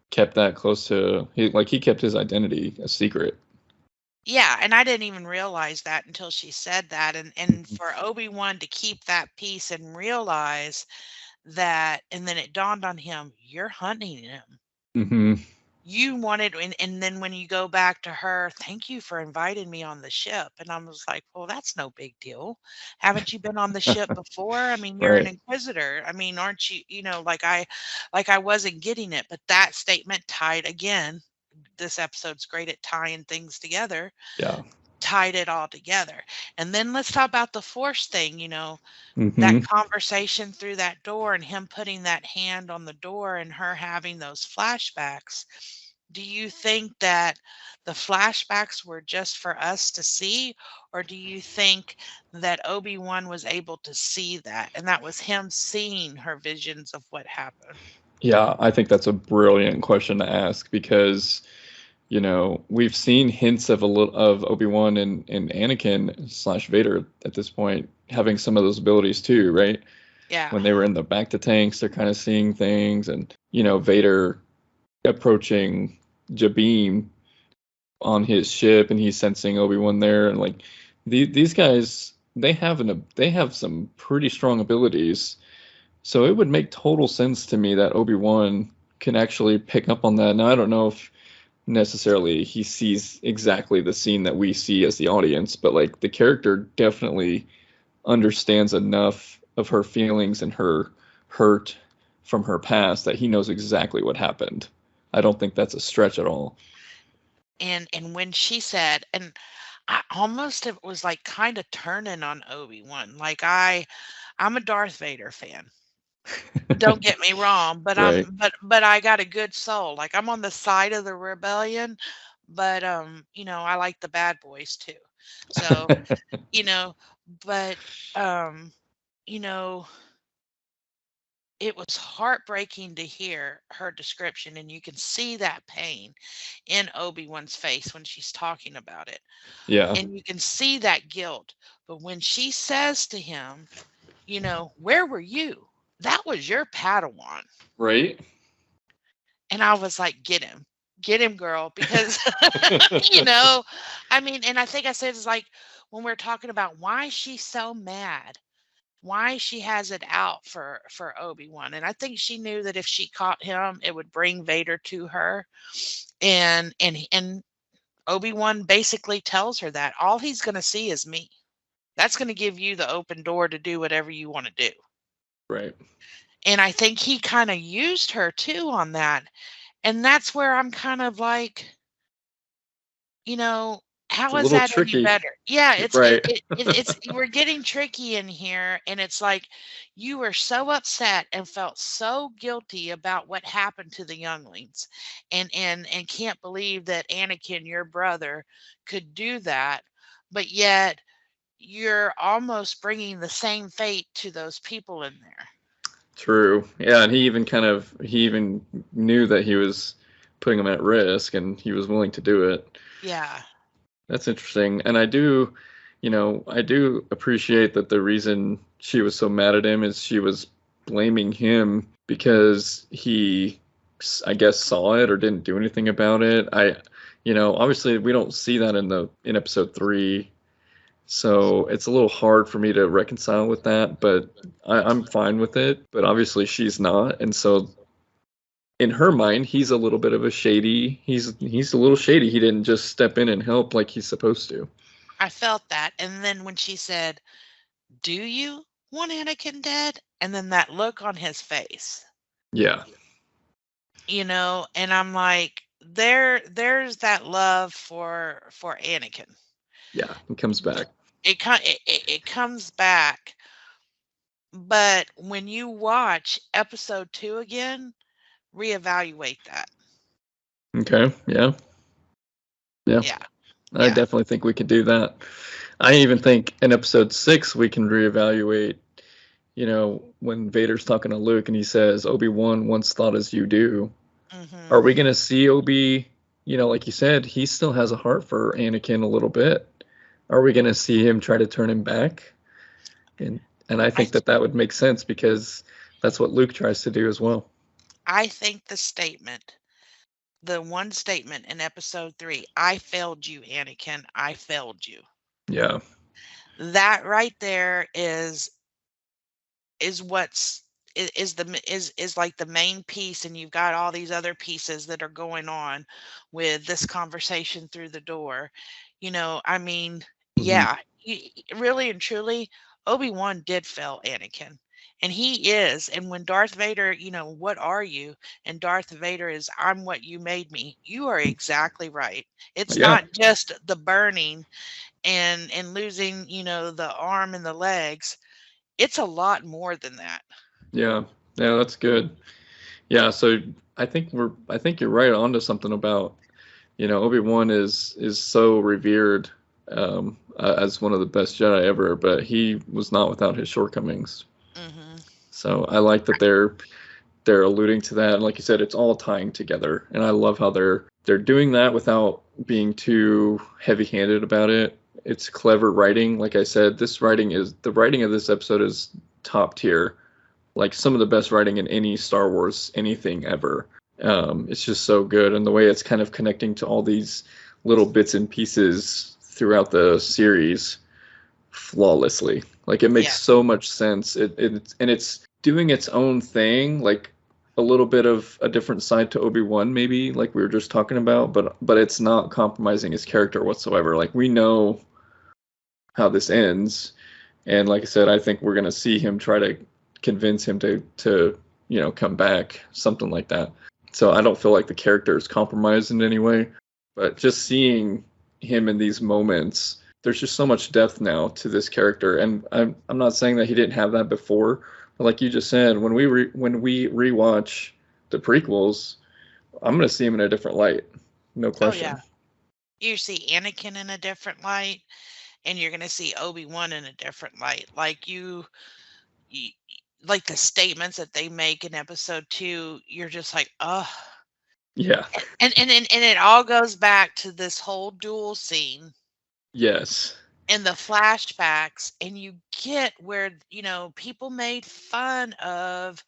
kept that close to he kept his identity a secret. Yeah, and I didn't even realize that until she said that, and Mhm. for Obi-Wan to keep that peace and realize that, and then it dawned on him, "You're hunting him. Mhm. You wanted," and then when you go back to her, "Thank you for inviting me on the ship," and I was like, "Well, that's no big deal. Haven't you been on the ship before? I mean, you're an Right. inquisitor. I mean, aren't you, like I wasn't getting it, but that statement tied again. This episode's great at tying things together, Yeah. tied it all together. And then let's talk about the force thing, that Mhm. conversation through that door and him putting that hand on the door and her having those flashbacks. Do you think that the flashbacks were just for us to see, or do you think that Obi-Wan was able to see that and that was him seeing her visions of what happened? Yeah, I think that's a brilliant question to ask because we've seen hints of a little of Obi-Wan and Anakin slash Vader at this point having some of those abilities too, right? Yeah. When they were in the back to tanks, they're kind of seeing things, and Vader approaching Jabim on his ship, and he's sensing Obi-Wan there, and like these guys, they have some pretty strong abilities. So it would make total sense to me that Obi-Wan can actually pick up on that. Now I don't know if necessarily he sees exactly the scene that we see as the audience, but like the character definitely understands enough of her feelings and her hurt from her past that he knows exactly what happened. I don't think that's a stretch at all. And when she said, and I almost it was like kind of turning on Obi-Wan. Like I'm a Darth Vader fan. Don't get me wrong, but Right. but I got a good soul. Like I'm on the side of the rebellion, but I like the bad boys too. So, you know, but um, you know, it was heartbreaking to hear her description, and you can see that pain in Obi-Wan's face when she's talking about it. Yeah. And you can see that guilt. But when she says to him, "Where were you? That was your Padawan." Right. And I was like, get him, girl, because, you know, I mean, and I think I said it's like when we're talking about why she's so mad, why she has it out for Obi-Wan. And I think she knew that if she caught him, it would bring Vader to her. And Obi-Wan basically tells her that all he's going to see is me. That's going to give you the open door to do whatever you want to do. Right. And I think he kind of used her too on that. And that's where I'm kind of like, you know, It's a how is little that any tricky. better? Yeah, it's it, Right. it, it it's we're getting tricky in here, and it's like you were so upset and felt so guilty about what happened to the younglings, and can't believe that Anakin, your brother, could do that, but yet you're almost bringing the same fate to those people in there. True. Yeah, and he even knew that he was putting him at risk, and he was willing to do it. Yeah. That's interesting. And I do appreciate that the reason she was so mad at him is she was blaming him because he, I guess, saw it or didn't do anything about it. Obviously we don't see that in episode 3. So it's a little hard for me to reconcile with that, but I'm fine with it. But obviously she's not. And so in her mind, he's a little bit of a shady. He's a little shady. He didn't just step in and help like he's supposed to. I felt that. And then when she said, "Do you want Anakin dead?" And then that look on his face, Yeah, and I'm like, there's that love for Anakin. yeah, he comes back. It comes back, But when you watch episode 2 again, reevaluate that. Okay. Yeah. Yeah. Yeah. I Yeah. definitely think we could do that. I even think in episode 6 we can reevaluate, when Vader's talking to Luke and he says, Obi-Wan once thought as you do. Hmm. Are we going to see Obi, like you said, he still has a heart for Anakin a little bit. Are we going to see him try to turn him back? And I I think that would make sense because that's what Luke tries to do as well. I think the one statement in episode 3, I failed you, Anakin, I failed you. Yeah. That right there is what's is like the main piece, and you've got all these other pieces that are going on with this conversation through the door. I mean, Mm-hmm. yeah, really and truly, Obi-Wan did fail Anakin, and he is. And when Darth Vader, what are you? And Darth Vader is, I'm what you made me. You are exactly right. It's Yeah. not just the burning and losing, the arm and the legs. It's a lot more than that. Yeah. Yeah, that's good. Yeah, so I think you're right onto something about, Obi-Wan is so revered as one of the best Jedi ever, but he was not without his shortcomings. Mhm. So I like that they're alluding to that, and like you said, it's all tying together, and I love how they're doing that without being too heavy-handed about it. It's clever writing. Like I said, the writing of this episode is top tier, like some of the best writing in any Star Wars anything ever. It's just so good, and the way it's kind of connecting to all these little bits and pieces throughout the series flawlessly. Like it makes Yeah. so much sense. It's doing its own thing, like a little bit of a different side to Obi-Wan, maybe, like we were just talking about, but it's not compromising his character whatsoever. Like we know how this ends, and like I said, I think we're gonna see him try to convince him to come back, something like that. So I don't feel like the character is compromised in any way, but just seeing him in these moments, there's just so much depth now to this character, and I'm not saying that he didn't have that before, but like you just said, when we rewatch the prequels, I'm gonna see him in a different light, no Oh, yeah. question. You see Anakin in a different light, and you're gonna see Obi-Wan in a different light. You like the statements that they make in episode 2, you're just like, "Oh." Yeah. And it all goes back to this whole duel scene Yes. and the flashbacks, and you get where, people made fun of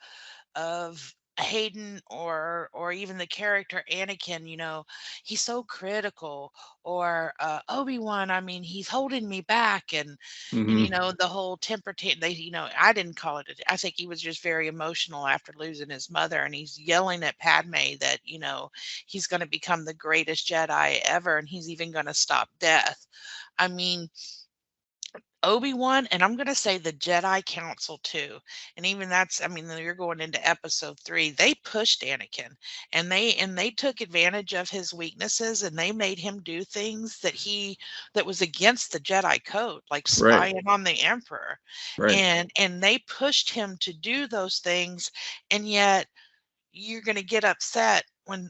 Hayden or even the character Anakin, he's so critical, or Obi-Wan, I mean, he's holding me back, and Hmm. the whole they, I didn't call it I think he was just very emotional after losing his mother, and he's yelling at Padme that, he's going to become the greatest Jedi ever, and he's even going to stop death. I mean, Obi-Wan, and I'm gonna say the Jedi Council too. And even that's, I mean, you're going into episode 3. They pushed Anakin, and they took advantage of his weaknesses, and they made him do things that was against the Jedi code, like Right. spying on the Emperor. Right. And they pushed him to do those things, and yet you're gonna get upset when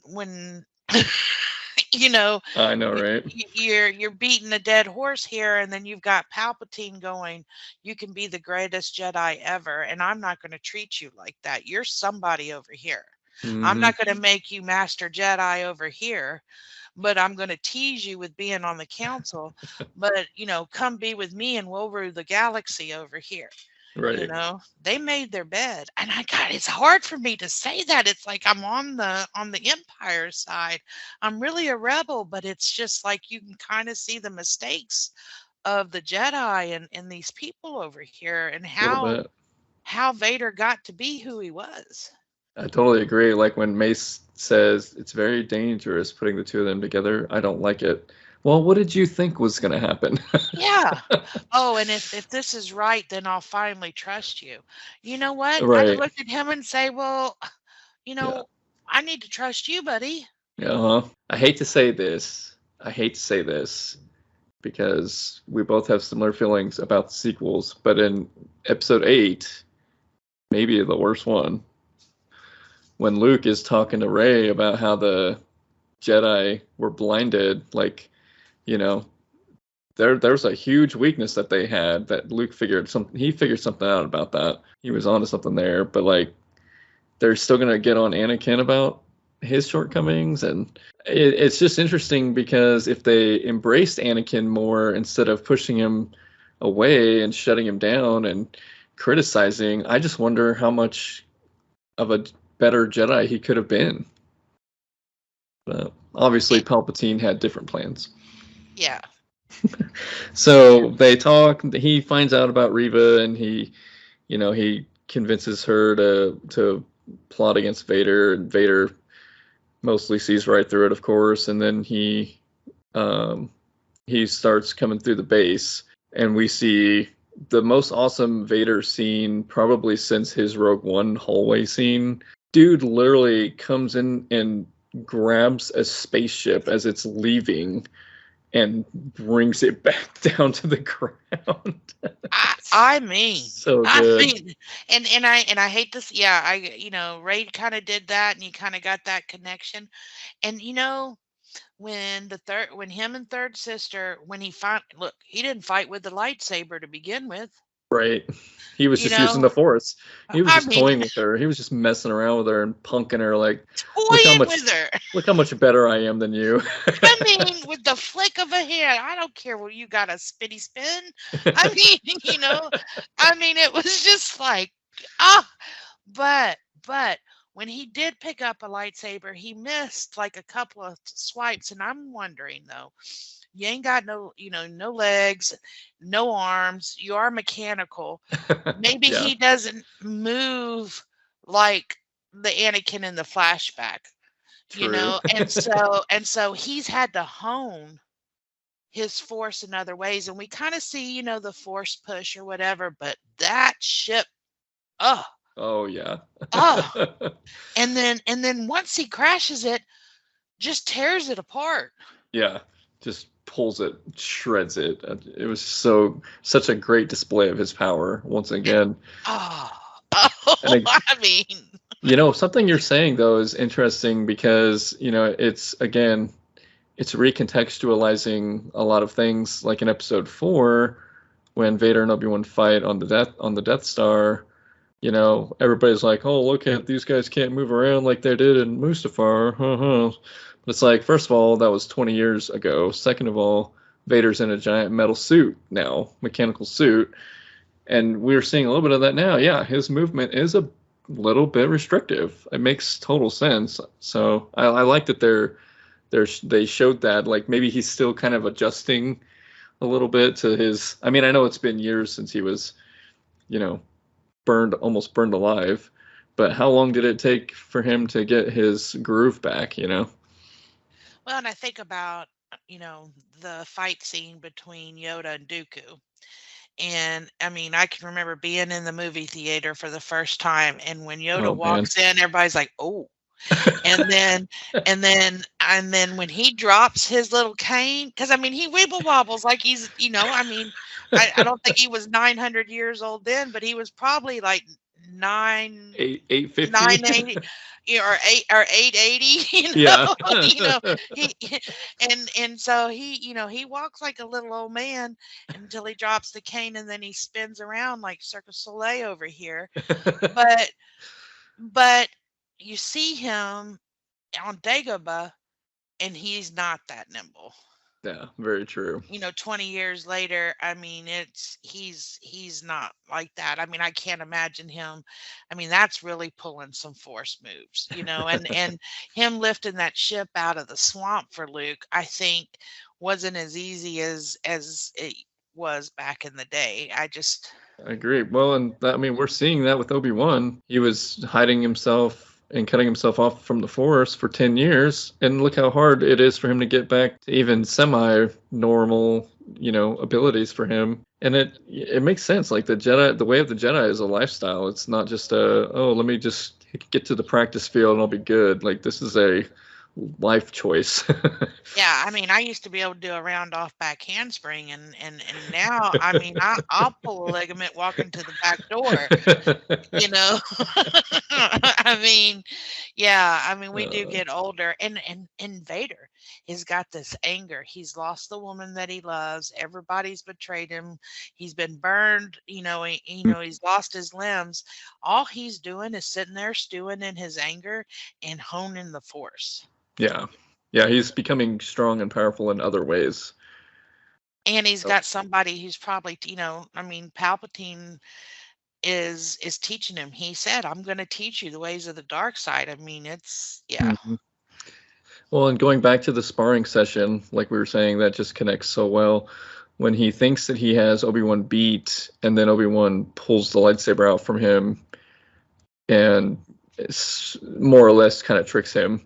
you know I know, right? you're beating a dead horse here, and then you've got Palpatine going, you can be the greatest Jedi ever, and I'm not going to treat you like that. You're somebody over here. I'm Hmm. not going to make you master Jedi over here, but I'm going to tease you with being on the council. But come be with me and we'll rule the galaxy over here. Right. They made their bed, and it's hard for me to say that. It's like I'm on the Empire side. I'm really a rebel, but it's just like you can kind of see the mistakes of the Jedi and these people over here, and A little bit. how Vader got to be who he was. I totally agree. Like when Mace says it's very dangerous putting the two of them together, I don't like it. Well, what did you think was going to happen? Yeah. Oh, and if this is right, then I'll finally trust you. You know what? I'd Right. look at him and say, well, you Yeah. know, I need to trust you, buddy. Uh-huh. I hate to say this. I hate to say this because we both have similar feelings about the sequels, but in episode 8, maybe the worst one. When Luke is talking to Rey about how the Jedi were blinded, like, you know, there's a huge weakness that they had that Luke figured something out about that. He was onto something there, but like they're still gonna get on Anakin about his shortcomings, and it's just interesting because if they embraced Anakin more instead of pushing him away and shutting him down and criticizing, I just wonder how much of a better Jedi he could have been. But obviously Palpatine had different plans. Yeah. So they talk, he finds out about Reva, and he convinces her to plot against Vader, and Vader mostly sees right through it, of course, and then he starts coming through the base, and we see the most awesome Vader scene probably since his Rogue One hallway scene. Dude literally comes in and grabs a spaceship as it's leaving and brings it back down to the ground. I mean, so good. I mean, and I hate this. Yeah, Ray kind of did that, and you kind of got that connection. And when him and Third Sister, he didn't fight with the lightsaber to begin with. Right. He was just using the Force. He was just toying with her. He was just messing around with her and punking her, like, look how much better I am than you. I mean, with the flick of a hand, I don't care whether you got a spinny spin. I mean, it was just like, but when he did pick up a lightsaber, he missed like a couple of swipes, and I'm wondering though, you ain't got no legs, no arms. You are mechanical. Maybe he doesn't move like the Anakin in the flashback, and so he's had to hone his Force in other ways. And we kind of see, the Force push or whatever, but that ship, oh yeah. And then once he crashes it, just tears it apart. Yeah. Just pulls it, shreds it. It was such a great display of his power once again. I mean, something you're saying though is interesting because it's recontextualizing a lot of things. Like in Episode 4, when Vader and Obi-Wan fight on the Death Star, everybody's like, "Oh, look at these guys can't move around like they did in Mustafar." But it's like, first of all, that was 20 years ago. Second of all, Vader's in a giant metal suit now, mechanical suit. And we're seeing a little bit of that now. Yeah, his movement is a little bit restrictive. It makes total sense. So I like that they showed that. Like maybe he's still kind of adjusting a little bit to his. I mean, I know it's been years since he was, almost burned alive. But how long did it take for him to get his groove back? Well, and I think about, the fight scene between Yoda and Dooku. And I mean, I can remember being in the movie theater for the first time, and when Yoda walks in, everybody's like, "Oh." and then when he drops his little cane, because I mean, he wibble wobbles like he's, I don't think he was 900 years old then, but he was probably like 850, 980, or 880, Yeah. and so he walks like a little old man until he drops the cane, and then he spins around like Cirque du Soleil over here. But you see him on Dagobah, and he's not that nimble. Yeah, very true. 20 years later, I mean, he's not like that. I mean, I can't imagine him. I mean, that's really pulling some Force moves, and him lifting that ship out of the swamp for Luke, I think wasn't as easy as it was back in the day. I agree. Well, and we're seeing that with Obi-Wan. He was hiding himself and cutting himself off from the Force for 10 years. And look how hard it is for him to get back to even semi-normal, abilities for him. And it makes sense. Like the way of the Jedi is a lifestyle. It's not just let me just get to the practice field and I'll be good. Like this is a life choice. Yeah, I mean, I used to be able to do a round off back handspring, and now, I mean, I'll pull a ligament walking to the back door, you know? I mean, yeah, I mean, we do Uh, get older, and Vader has got this anger. He's lost the woman that he loves. Everybody's betrayed him. He's been burned. He's lost his limbs. All he's doing is sitting there stewing in his anger and honing the Force. yeah. Yeah, he's becoming strong and powerful in other ways. And he's So, got somebody who's probably, I mean, Palpatine is teaching him. He said, "I'm going to teach you the ways of the dark side." I mean, yeah. mhm. Well, and going back to the sparring session, like we were saying, that just connects so well. When he thinks that he has Obi-Wan beat, and then Obi-Wan pulls the lightsaber out from him and more or less kind of tricks him.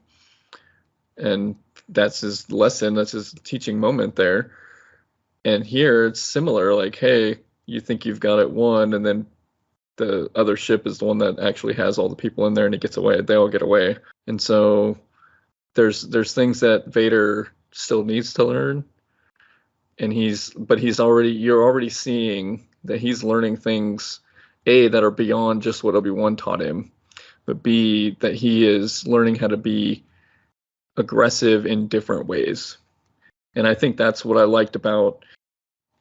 And that's his lesson, that's his teaching moment there. And here it's similar, like, hey, you think you've got it won, and then the other ship is the one that actually has all the people in there, and he gets away. They all get away. And so there's things that Vader still needs to learn, and you're already seeing that he's learning things, A, that are beyond just what Obi-Wan taught him, but B, that he is learning how to be aggressive in different ways. And I think that's what I liked about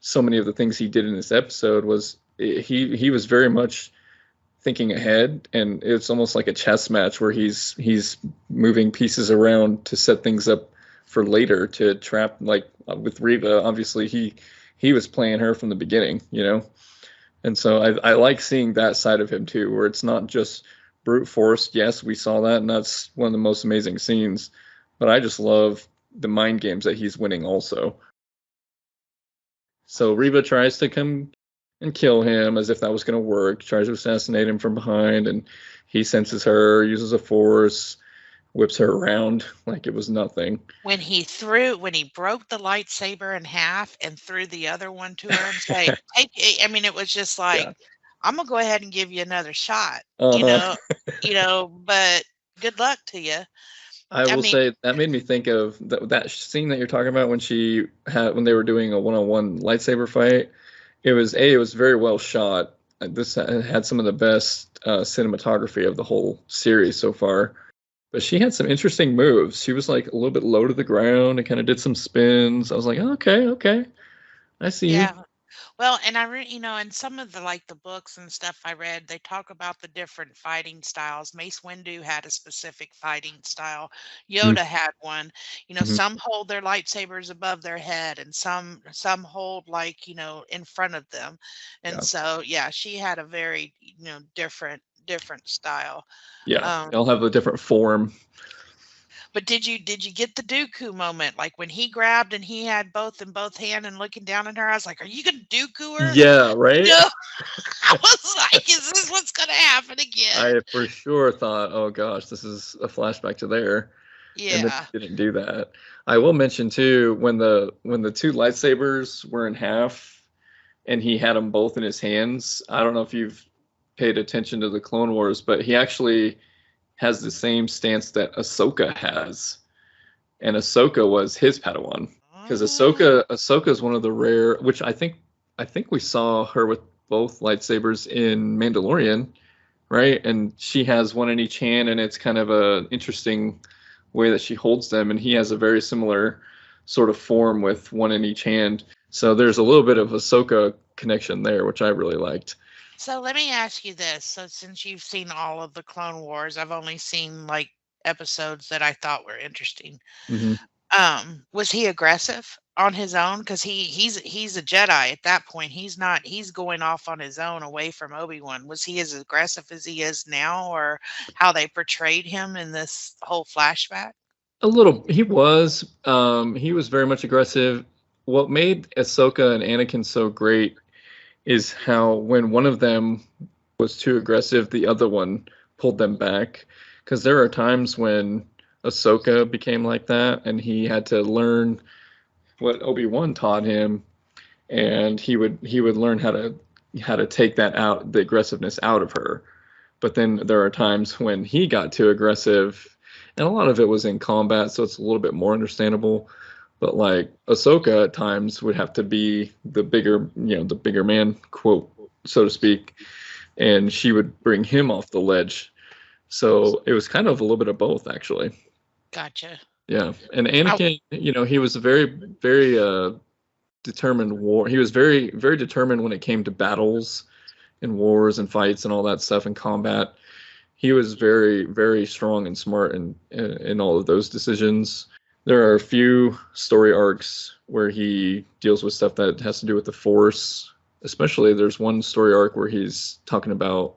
so many of the things he did in this episode was he was very much thinking ahead, and it's almost like a chess match where he's moving pieces around to set things up for later to trap, like with Reva. Obviously he was playing her from the beginning, and so I like seeing that side of him too, where it's not just brute force. Yes, we saw that, and that's one of the most amazing scenes, but I just love the mind games that he's winning also. So Reva tries to come and kill him as if that was going to work, tries to assassinate him from behind, and he senses her, uses a force, whips her around like it was nothing. When he broke the lightsaber in half and threw the other one to her and say, "Take it," I mean, it was just like, Yeah. "I'm gonna go ahead and give you another shot," Uh-huh. But good luck to you. I I will mean, say that made me think of that scene that you're talking about when they were doing a one-on-one lightsaber fight. It was very well shot. This had some of the best cinematography of the whole series so far. But she had some interesting moves. She was like a little bit low to the ground and kind of did some spins. I was like, okay, I see you. yeah. Well, and in some of the books and stuff I read, they talk about the different fighting styles. Mace Windu had a specific fighting style. Yoda had one. Mm-hmm. Some hold their lightsabers above their head, and some hold in front of them. And Yeah, so, yeah, she had a very different style. yeah. Um, They all have a different form. but did you get the Dooku moment? Like when he grabbed and he had both in both hand and looking down at her, I was like, "Are you gonna Dooku her?" Yeah, right. I was like, "Is this what's gonna happen again?" I for sure thought, oh gosh, this is a flashback to there, and then Yeah. it didn't do that. I will mention too when the two lightsabers were in half, and he had them both in his hands. I don't know if you've paid attention to the Clone Wars, but he actually has the same stance that Ahsoka has, and Ahsoka was his Padawan. Because Oh, Ahsoka is one of the rare, which I think we saw her with both lightsabers in Mandalorian, right? And she has one in each hand, and it's kind of a interesting way that she holds them. And he has a very similar sort of form with one in each hand. So there's a little bit of Ahsoka connection there, which I really liked. so let me ask you this. So since you've seen all of the Clone Wars, I've only seen episodes that I thought were interesting. Hmm. Was he aggressive on his own? Because he's a Jedi at that point. He's not. He's going off on his own away from Obi-Wan. Was he as aggressive as he is now, or how they portrayed him in this whole flashback? A little. He was very much aggressive. What made Ahsoka and Anakin so great is how when one of them was too aggressive, the other one pulled them back. Because there are times when Ahsoka became like that, and he had to learn what Obi-Wan taught him, and he would learn how to take that out, the aggressiveness out of her. But then there are times when he got too aggressive, And a lot of it was in combat, so it's a little bit more understandable. But like Ahsoka at times would have to be the bigger, the bigger man, quote, so to speak, and she would bring him off the ledge. So it was kind of a little bit of both, actually. Gotcha. Yeah, and Anakin, he was a very, very determined war. He was very, very determined when it came to battles and wars and fights and all that stuff and combat. He was very, very strong and smart in all of those decisions. There are a few story arcs where he deals with stuff that has to do with the Force. Especially, there's one story arc where he's talking about,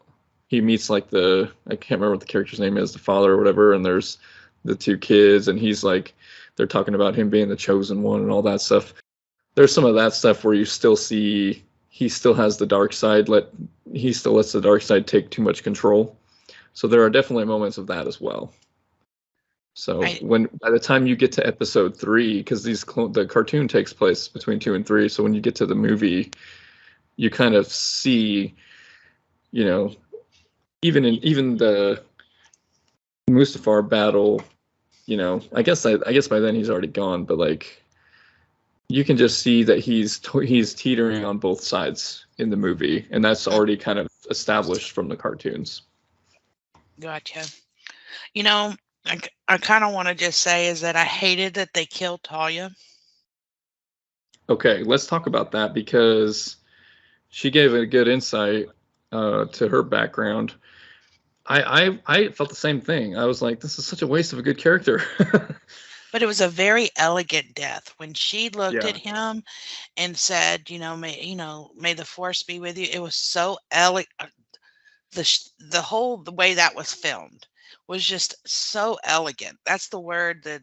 he meets like I can't remember what the character's name is, the father or whatever, and there's the two kids, and he's like, they're talking about him being the chosen one and all that stuff. There's some of that stuff where you still see he still has the dark side, he still lets the dark side take too much control. So there are definitely moments of that as well. So by the time you get to episode 3, because the cartoon takes place between 2 and 3, so when you get to the movie, you kind of see, even the Mustafar battle, I guess by then he's already gone, but like you can just see that he's teetering on both sides in the movie, and that's already kind of established from the cartoons. Gotcha. I kind of want to just say is that I hated that they killed Talia. Okay, let's talk about that because she gave a good insight to her background. I felt the same thing. I was like, this is such a waste of a good character. But it was a very elegant death. When she looked at him and said, may the Force be with you. It was so elegant. The way that was filmed was just so elegant. That's the word the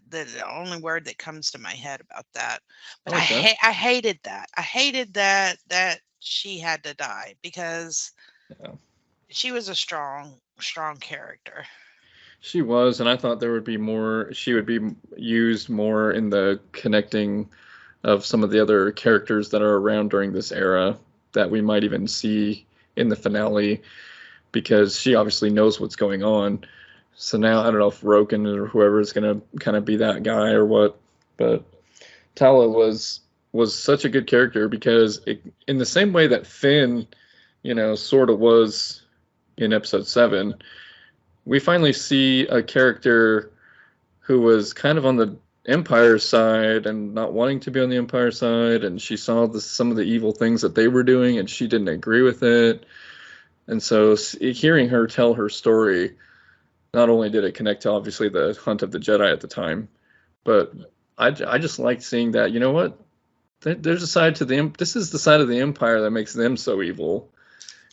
only word that comes to my head about that. But I hated that. I hated that she had to die because she was a strong character. She was, and I thought there would be more. She would be used more in the connecting of some of the other characters that are around during this era that we might even see in the finale, because she obviously knows what's going on. So now I don't know if Roken or whoever is going to kind of be that guy or what, but Tala was such a good character because in the same way that Finn, sort of was in episode 7, we finally see a character who was kind of on the Empire side and not wanting to be on the Empire side, and she saw some of the evil things that they were doing and she didn't agree with it. And so hearing her tell her story, not only did it connect to obviously the Hunt of the Jedi at the time, but I just liked seeing that, you know what, there's a side to this is the side of the Empire that makes them so evil,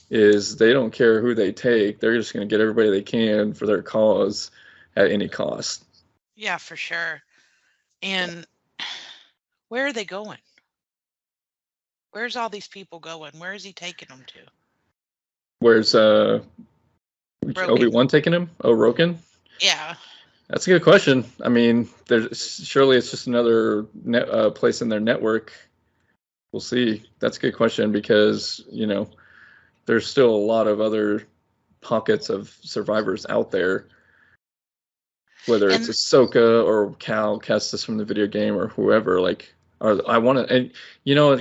is they don't care who they take. They're just going to get everybody they can for their cause at any cost. Yeah, for sure. And where are they going? Where's all these people going? Where is he taking them to? Where's Obi-Wan taking him? Oh, Roken? Yeah. That's a good question. I mean, surely it's just another place in their network. We'll see. That's a good question because, there's still a lot of other pockets of survivors out there, whether it's Ahsoka or Cal Kestis from the video game or whoever. Like, a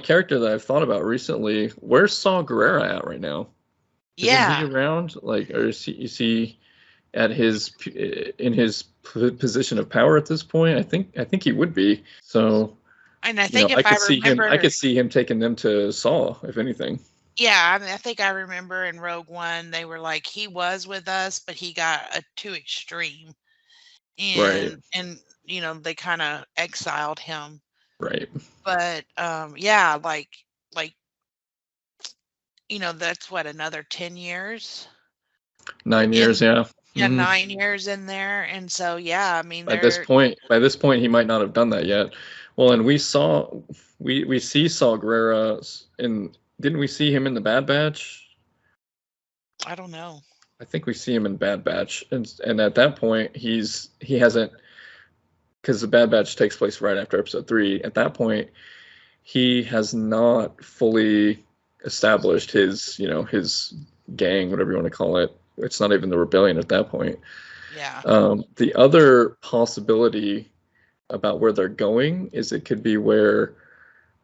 character that I've thought about recently. Where's Saw Gerrera at right now? Is he around? Like, or is he at in his position of power at this point? I think he would be. So, and I think I could see him taking them to Saw, if anything. Yeah, I think I remember in Rogue One they were like, he was with us, but he got too extreme, and they kind of exiled him. Right. But that's what, another 10 years. 9 years, yeah. Yeah, 9 years in there, and so I mean, by this point he might not have done that yet. Well, and we see Saw Gerrera in. Didn't we see him in the Bad Batch? I don't know. I think we see him in Bad Batch, and at that point he hasn't, because the Bad Batch takes place right after episode 3. At that point, he has not fully established his gang, whatever you want to call it. It's not even the rebellion at that point. Yeah. The other possibility about where they're going is it could be where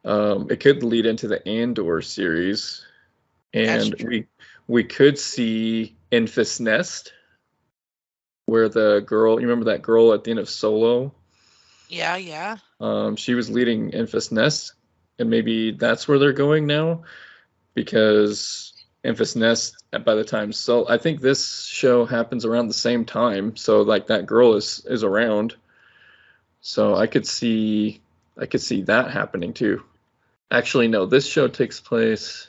it could lead into the Andor series, That's and true. we could see Enfys Nest, where the girl, you remember that girl at the end of Solo? Yeah, yeah. She was leading Enfys Nest, and maybe that's where they're going now, because Enfys Nest, by the time, so I think this show happens around the same time, so like that girl is around, so I could see that happening too. Actually, no, this show takes place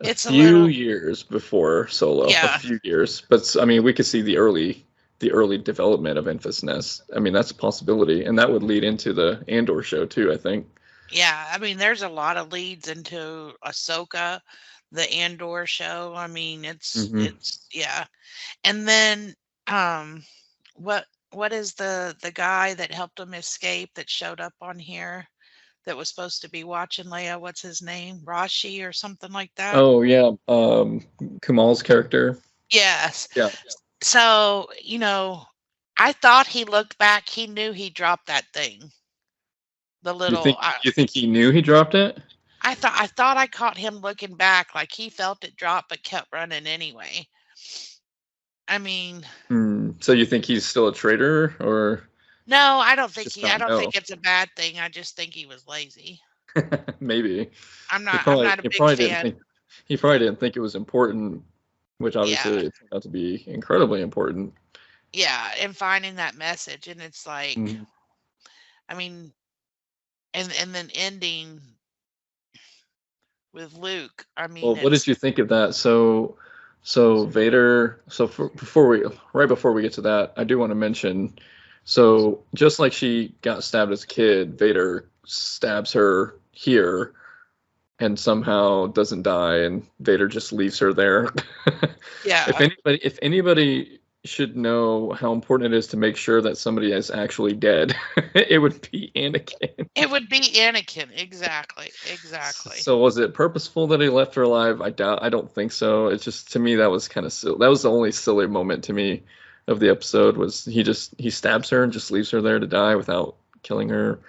a It's a few little, years before Solo, a yeah, few years, but I mean, we could see the early development of Enfys Nest. I mean, that's a possibility, and that would lead into the Andor show too, I think. yeah. I mean, there's a lot of leads into Ahsoka, the Andor show. I mean, Hmm. yeah. And then, um, what what is the guy that helped him escape that showed up on here that was supposed to be watching Leia? What's his name? Rashi or something like that? Oh yeah, Kamal's character. Yes. Yeah. So, I thought he looked back, he knew he dropped that thing. The little You think he knew he dropped it? I thought I caught him looking back like he felt it drop but kept running anyway. I mean, Hmm. So you think he's still a traitor, or no, just I not don't think know? it's a bad thing. I just think he was lazy. Maybe I'm not a big fan. he probably didn't think it was important, which Yeah. obviously it turned out to be incredibly important. Yeah, and finding that message and it's like, Mhm. I mean, and then ending with Luke. I mean, Well, what did it's you think of that? So Vader. Before we, right before we get to that, I do want to mention. So just like she got stabbed as a kid, Vader stabs her here and somehow doesn't die, and Vader just leaves her there. yeah, If anybody should know how important it is to make sure that somebody is actually dead, it would be Anakin. it would be Anakin. Exactly. Exactly. So was it purposeful that he left her alive? I don't think so. It's just, to me, that was kind of silly. That was the only silly moment to me of the episode, was he stabs her and just leaves her there to die without killing her.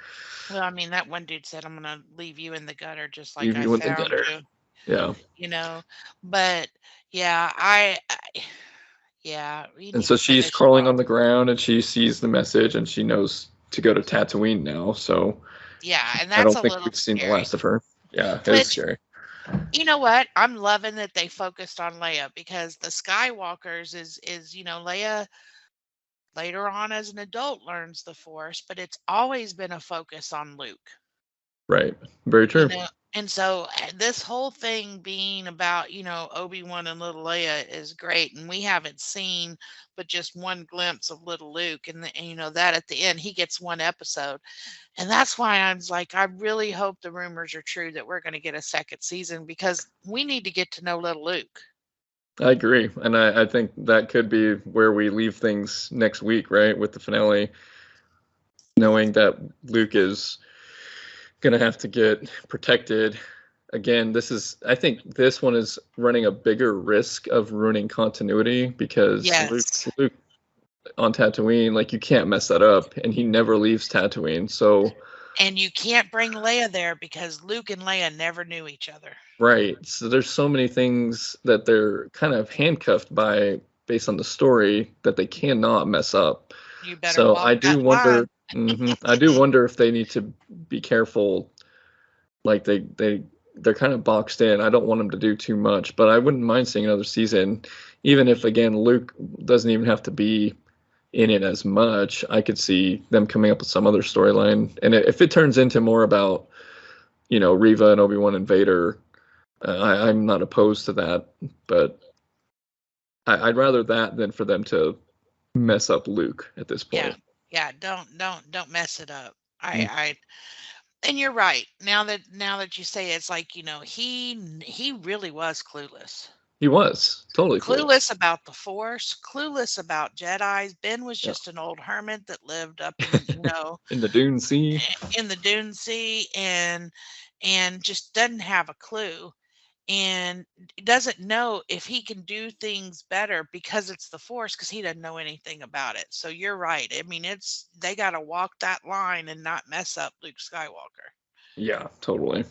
Well, I mean, that one dude said, "I'm gonna leave you in the gutter just like Leave I you in the found gutter. you," Yeah. you know? But yeah, yeah, we And need so to she's finish crawling off. on the ground and she sees the message and she knows to go to Tatooine now. So Yeah, and I that's don't a think little we've seen the scary. last of her. Yeah, it is Which, scary. you know what? I'm loving that they focused on Leia because the Skywalkers is, Leia later on as an adult learns the Force, but it's always been a focus on Luke. Right. Very You true. know, and so this whole thing being about, Obi-Wan and little Leia is great. And we haven't seen but just one glimpse of little Luke. And that at the end, he gets one episode. And that's why I was like, I really hope the rumors are true that we're going to get a second season because we need to get to know little Luke. I agree. And I think that could be where we leave things next week, right? With the finale, knowing that Luke is going to have to get protected. Again, I think this one is running a bigger risk of ruining continuity, because Yes. Luke on Tatooine, like, you can't mess that up, and he never leaves Tatooine. So, And you can't bring Leia there because Luke and Leia never knew each other. right. So there's so many things that they're kind of handcuffed by based on the story that they cannot mess up. You better So walk that line. I do wonder if they need to be careful. Like they're kind of boxed in. I don't want them to do too much, but I wouldn't mind seeing another season, even if, again, Luke doesn't even have to be in it as much. I could see them coming up with some other storyline, and if it turns into more about, Reva and Obi-Wan and Vader, I'm not opposed to that, but I'd rather that than for them to mess up Luke at this Yeah. point. Yeah, don't mess it up. Mm. I and you're right. Now that you say it, it's like, he really was clueless. He was totally clueless. Clueless about the Force, clueless about Jedis. Ben was Yeah. just an old hermit that lived up in, In the Dune Sea. in the Dune Sea and just doesn't have a clue. and doesn't know if he can do things better because it's the Force, because he doesn't know anything about it. So you're right. I mean, they got to walk that line and not mess up Luke Skywalker. Yeah, totally.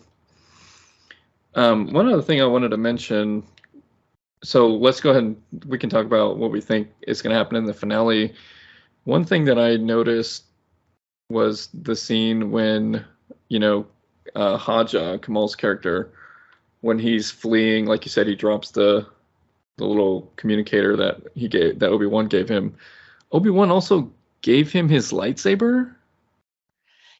One other thing I wanted to mention. So let's go ahead and we can talk about what we think is going to happen in the finale. One thing that I noticed was the scene when, Haja, Kamal's character, when he's fleeing, like you said, he drops the little communicator that Obi-Wan gave him. Obi-Wan also gave him his lightsaber.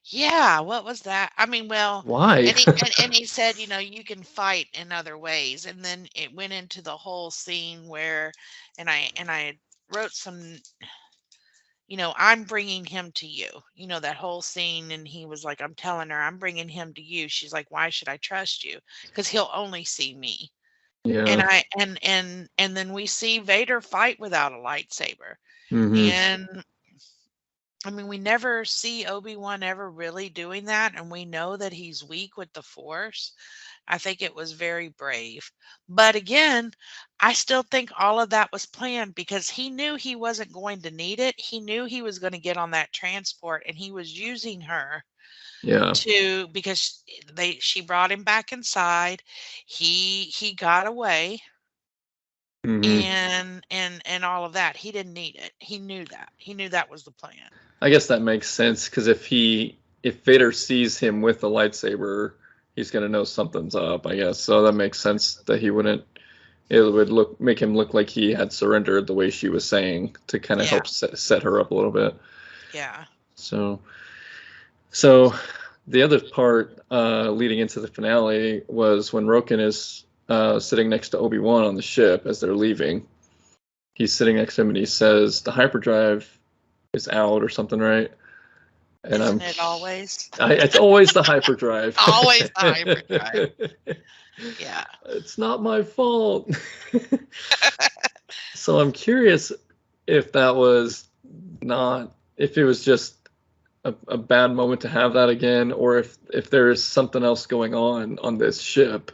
Yeah, what was that? I mean, well, Why? and he said, you can fight in other ways, and then it went into the whole scene where, and I wrote some, I'm bringing him to you, that whole scene, and he was like, I'm telling her, I'm bringing him to you. She's like, why should I trust you? Because he'll only see me. Yeah. And then we see Vader fight without a lightsaber, and I mean, we never see Obi-Wan ever really doing that, and we know that he's weak with the Force. I think it was very brave. But again, I still think all of that was planned because he knew he wasn't going to need it. He knew he was going to get on that transport, and he was using her because she brought him back inside. He got away. And all of that. He didn't need it. He knew that. He knew that was the plan. I guess that makes sense because if Vader sees him with the lightsaber, he's gonna know something's up, I guess. So that makes sense that he wouldn't. It would make him look like he had surrendered the way she was saying to kind of help set her up a little bit. Yeah. So the other part leading into the finale was when Roken is sitting next to Obi-Wan on the ship as they're leaving. He's sitting next to him and he says the hyperdrive is out or something, right? And Isn't it always? It's always the hyperdrive. Always the hyperdrive. Yeah. It's not my fault. So I'm curious if it was just a bad moment to have that again, or if there is something else going on this ship.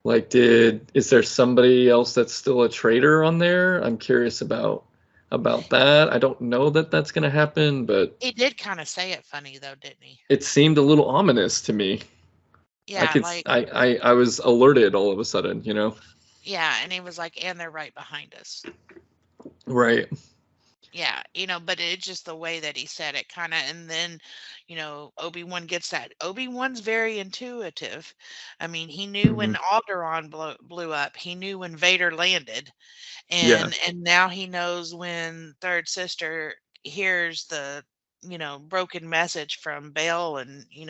Like, is there somebody else that's still a traitor on there? I'm curious about that. I don't know that that's going to happen, but he did kind of say it funny though, didn't he? It seemed a little ominous to me. Yeah, I was alerted all of a sudden, Yeah, and he was like, and they're right behind us. Right. Yeah, but it's just the way that he said it kind of, and then, Obi-Wan gets that. Obi-Wan's very intuitive. I mean, he knew when Alderaan blew up. He knew when Vader landed. And now he knows when Third Sister hears the, broken message from Bail, and, he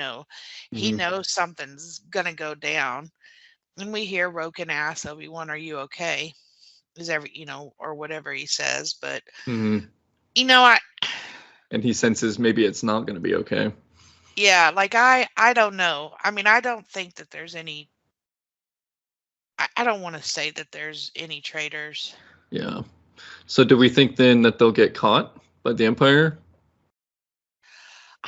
knows something's going to go down. And we hear Roken ask Obi-Wan, are you okay? Or whatever he says, but and he senses maybe it's not going to be okay. Yeah, like I don't know. I mean, I don't think that there's any. I don't want to say that there's any traitors. Yeah. So do we think then that they'll get caught by the Empire?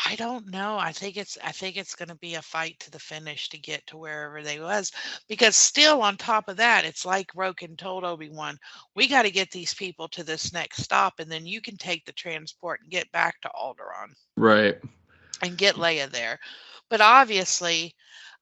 I don't know. I think it's going to be a fight to the finish to get to wherever they was, because still on top of that, it's like Roken told Obi-Wan, we got to get these people to this next stop, and then you can take the transport and get back to Alderaan. Right. And get Leia there. But obviously,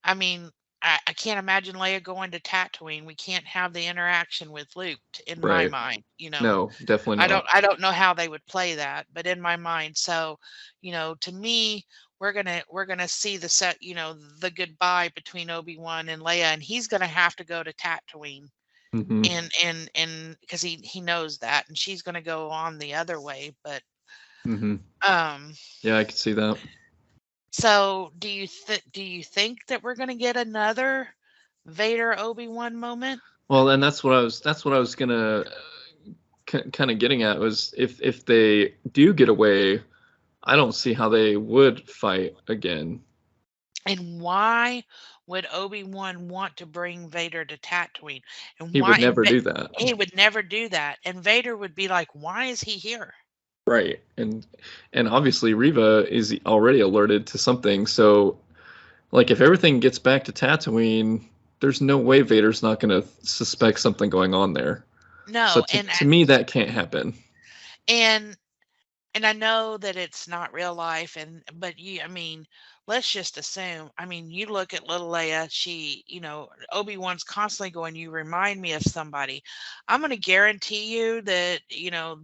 I mean, I can't imagine Leia going to Tatooine. We can't have the interaction with Luke in my mind, No, definitely not. I don't know how they would play that, but in my mind. So, to me, we're gonna see the set, the goodbye between Obi-Wan and Leia, and he's gonna have to go to Tatooine. And because he knows that, and she's gonna go on the other way, but yeah, I could see that. So, do you think that we're going to get another Vader Obi-Wan moment? Well, and that's what I was gonna kind of getting at was if they do get away, I don't see how they would fight again. And why would Obi-Wan want to bring Vader to Tatooine? And he would never do that. He would never do that, and Vader would be like, "Why is he here?" Right, and obviously Reva is already alerted to something. So, like, if everything gets back to Tatooine, there's no way Vader's not going to suspect something going on there. No, So and to me, that can't happen. and I know that it's not real life, but let's just assume. I mean, you look at little Leia. She, Obi-Wan's constantly going, "You remind me of somebody." I'm going to guarantee you that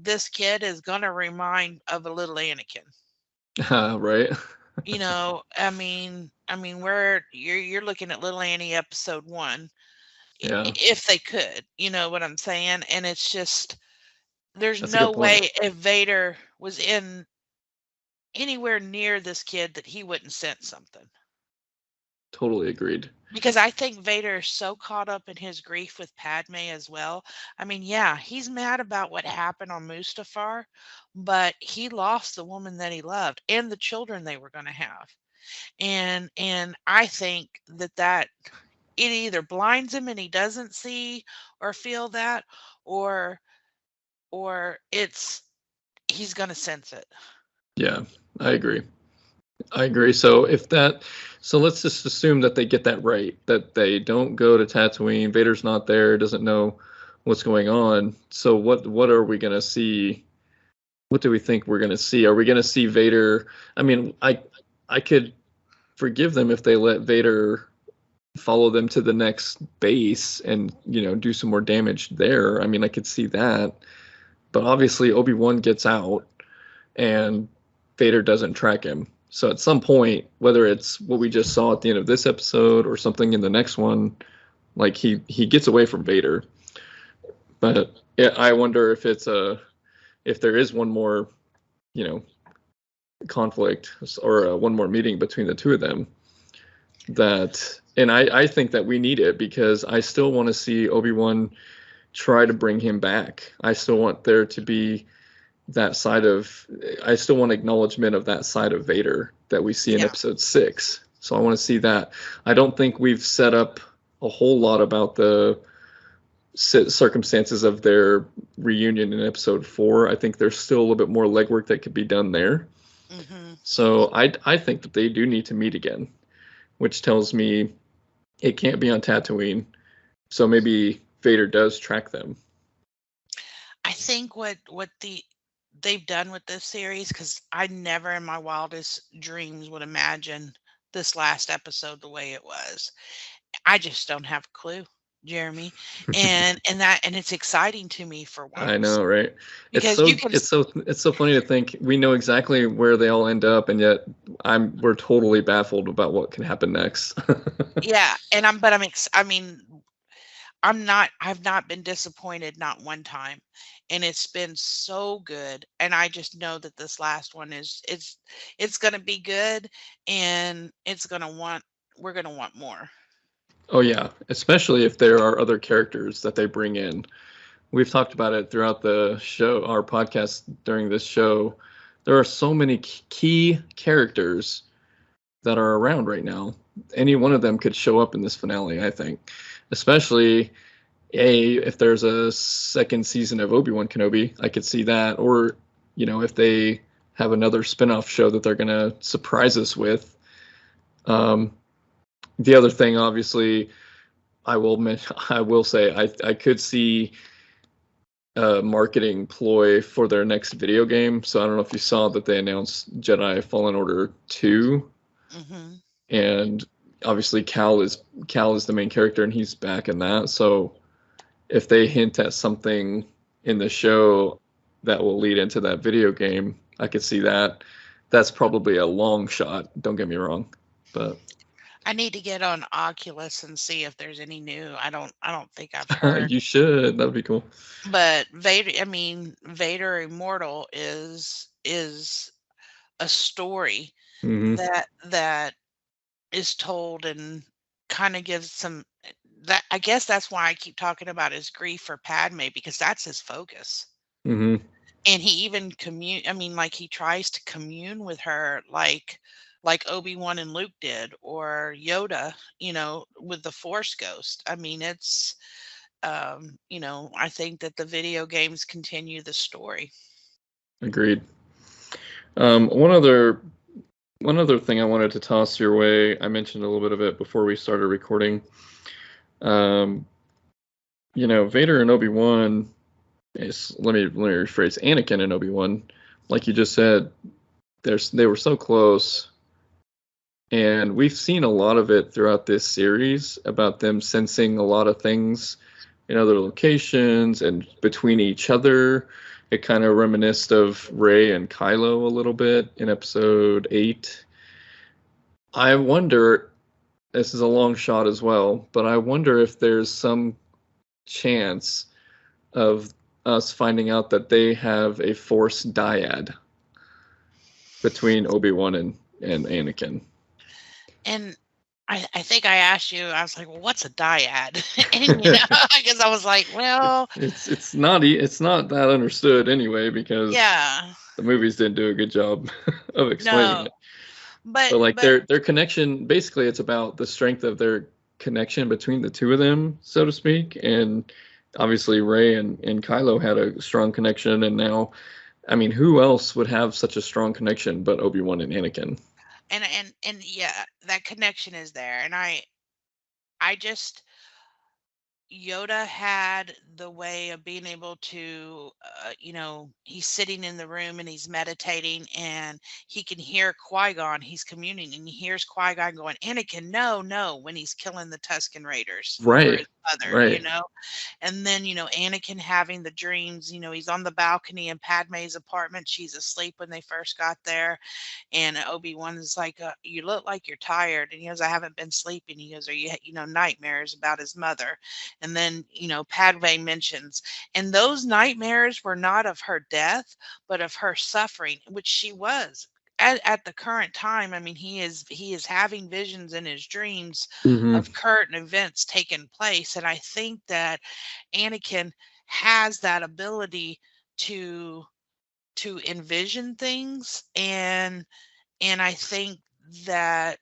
this kid is going to remind of a little Anakin. Right. Where you're looking at Little Annie episode 1, Yeah. if they could, you know what I'm saying? And it's just, there's That's a no good point. way if Vader was in anywhere near this kid that he wouldn't sense something. Totally agreed. Because I think Vader is so caught up in his grief with Padme as well. I mean, yeah, he's mad about what happened on Mustafar, but he lost the woman that he loved and the children they were going to have. And I think that it either blinds him and he doesn't see or feel that, or he's going to sense it. Yeah, I agree. So let's just assume that they get that right, that they don't go to Tatooine. Vader's not there, doesn't know what's going on. So what are we going to see? What do we think we're going to see? Are we going to see Vader? I mean, I could forgive them if they let Vader follow them to the next base and, do some more damage there. I mean, I could see that. But obviously Obi-Wan gets out and Vader doesn't track him. So at some point, whether it's what we just saw at the end of this episode or something in the next one, like he gets away from Vader. But I wonder if if there is one more, conflict or one more meeting between the two of them. And I think that we need it because I still want to see Obi-Wan try to bring him back. I still want there to be I still want acknowledgement of that side of Vader that we see in episode 6. So I want to see that. I don't think we've set up a whole lot about the circumstances of their reunion in episode 4. I think there's still a little bit more legwork that could be done there. Mm-hmm. So I think that they do need to meet again, which tells me it can't be on Tatooine. So maybe Vader does track them. I think what they've done with this series, because I never in my wildest dreams would imagine this last episode the way it was. I just don't have a clue, Jeremy, and it's exciting to me for once. I know, right? Because it's so funny to think we know exactly where they all end up, and yet we're totally baffled about what can happen next. Yeah, and I've not been disappointed, not one time. And it's been so good. And I just know that this last one it's going to be good, and we're going to want more. Oh yeah, especially if there are other characters that they bring in. We've talked about it throughout the show, our podcast during this show. There are so many key characters that are around right now. Any one of them could show up in this finale, I think. Especially, if there's a second season of Obi-Wan Kenobi, I could see that. Or, if they have another spin-off show that they're going to surprise us with. The other thing, obviously, I will say, I could see a marketing ploy for their next video game. So I don't know if you saw that they announced Jedi Fallen Order 2. Mm-hmm. And obviously Cal is the main character and he's back in that. So if they hint at something in the show that will lead into that video game, I could see that. That's probably a long shot, don't get me wrong, but I need to get on Oculus and see if there's any new. I don't think I've heard. You should. That'd be cool. But Vader Immortal is a story that is told and kind of gives some that. I guess that's why I keep talking about his grief for Padme, because that's his focus. Mm-hmm. And he even he tries to commune with her like Obi-Wan and Luke did, or Yoda, with the Force Ghost. I mean, it's I think that the video games continue the story. Agreed. One other thing I wanted to toss your way, I mentioned a little bit of it before we started recording. Um, Vader and Obi-Wan let me rephrase, Anakin and Obi-Wan, like you just said, they were so close, and we've seen a lot of it throughout this series about them sensing a lot of things in other locations and between each other. It kind of reminisced of Rey and Kylo a little bit in episode 8. I wonder, this is a long shot as well, but I wonder if there's some chance of us finding out that they have a Force Dyad between Obi-Wan and Anakin. And I think I asked you, I was like, well, what's a dyad? And I guess I was like, well, it's not that understood anyway, because yeah, the movies didn't do a good job of explaining no, it. but But like their connection, basically it's about the strength of their connection between the two of them, so to speak. And obviously Rey and Kylo had a strong connection, and now, I mean, who else would have such a strong connection but Obi-Wan and Anakin? and yeah, that connection is there, and I just Yoda had the way of being able to, he's sitting in the room and he's meditating and he can hear Qui-Gon. He's communing and he hears Qui-Gon going, Anakin, no, no, when he's killing the Tusken Raiders for Right. his mother, Right. And then, Anakin having the dreams, he's on the balcony in Padme's apartment. She's asleep when they first got there. And Obi-Wan is like, you look like you're tired. And he goes, I haven't been sleeping. He goes, are you, nightmares about his mother? And then, Padme mentions, and those nightmares were not of her death, but of her suffering, which she was. At the current time, I mean, he is having visions in his dreams Mm-hmm. of current events taking place. And I think that Anakin has that ability to envision things, and I think that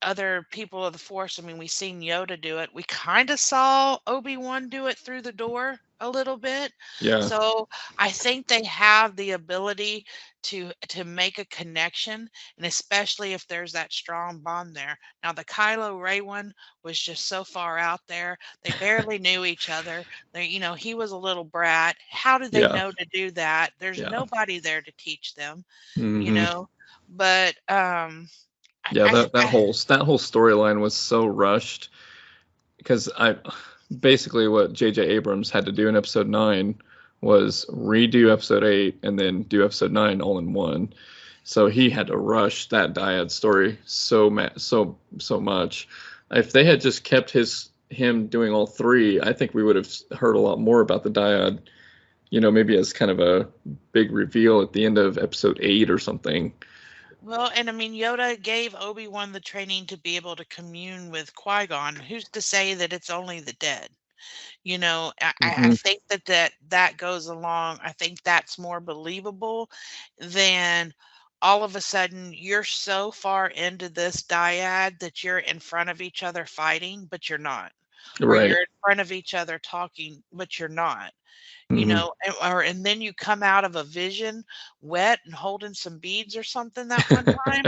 other people of the Force, I mean, we seen Yoda do it. We kind of saw Obi-Wan do it through the door a little bit. Yeah. So I think they have the ability to make a connection, and especially if there's that strong bond there. Now the Kylo Ray one was just so far out there. They barely knew each other. They, he was a little brat. How did they Yeah. know to do that? There's Yeah. nobody there to teach them, you Mm-hmm. know. But Yeah, I, that whole storyline was so rushed, because I basically what J.J. Abrams had to do in episode 9 was redo episode 8 and then do episode 9 all in one. So he had to rush that Dyad story so much. If they had just kept him doing all three, I think we would have heard a lot more about the Dyad, maybe as kind of a big reveal at the end of episode 8 or something. Well, and I mean, Yoda gave Obi-Wan the training to be able to commune with Qui-Gon. Who's to say that it's only the dead? I Mm-hmm. think that goes along. I think that's more believable than all of a sudden you're so far into this dyad that you're in front of each other fighting, but you're not. Or Right. you're in front of each other talking, but you're not. Mm-hmm. And then you come out of a vision wet and holding some beads or something that one time.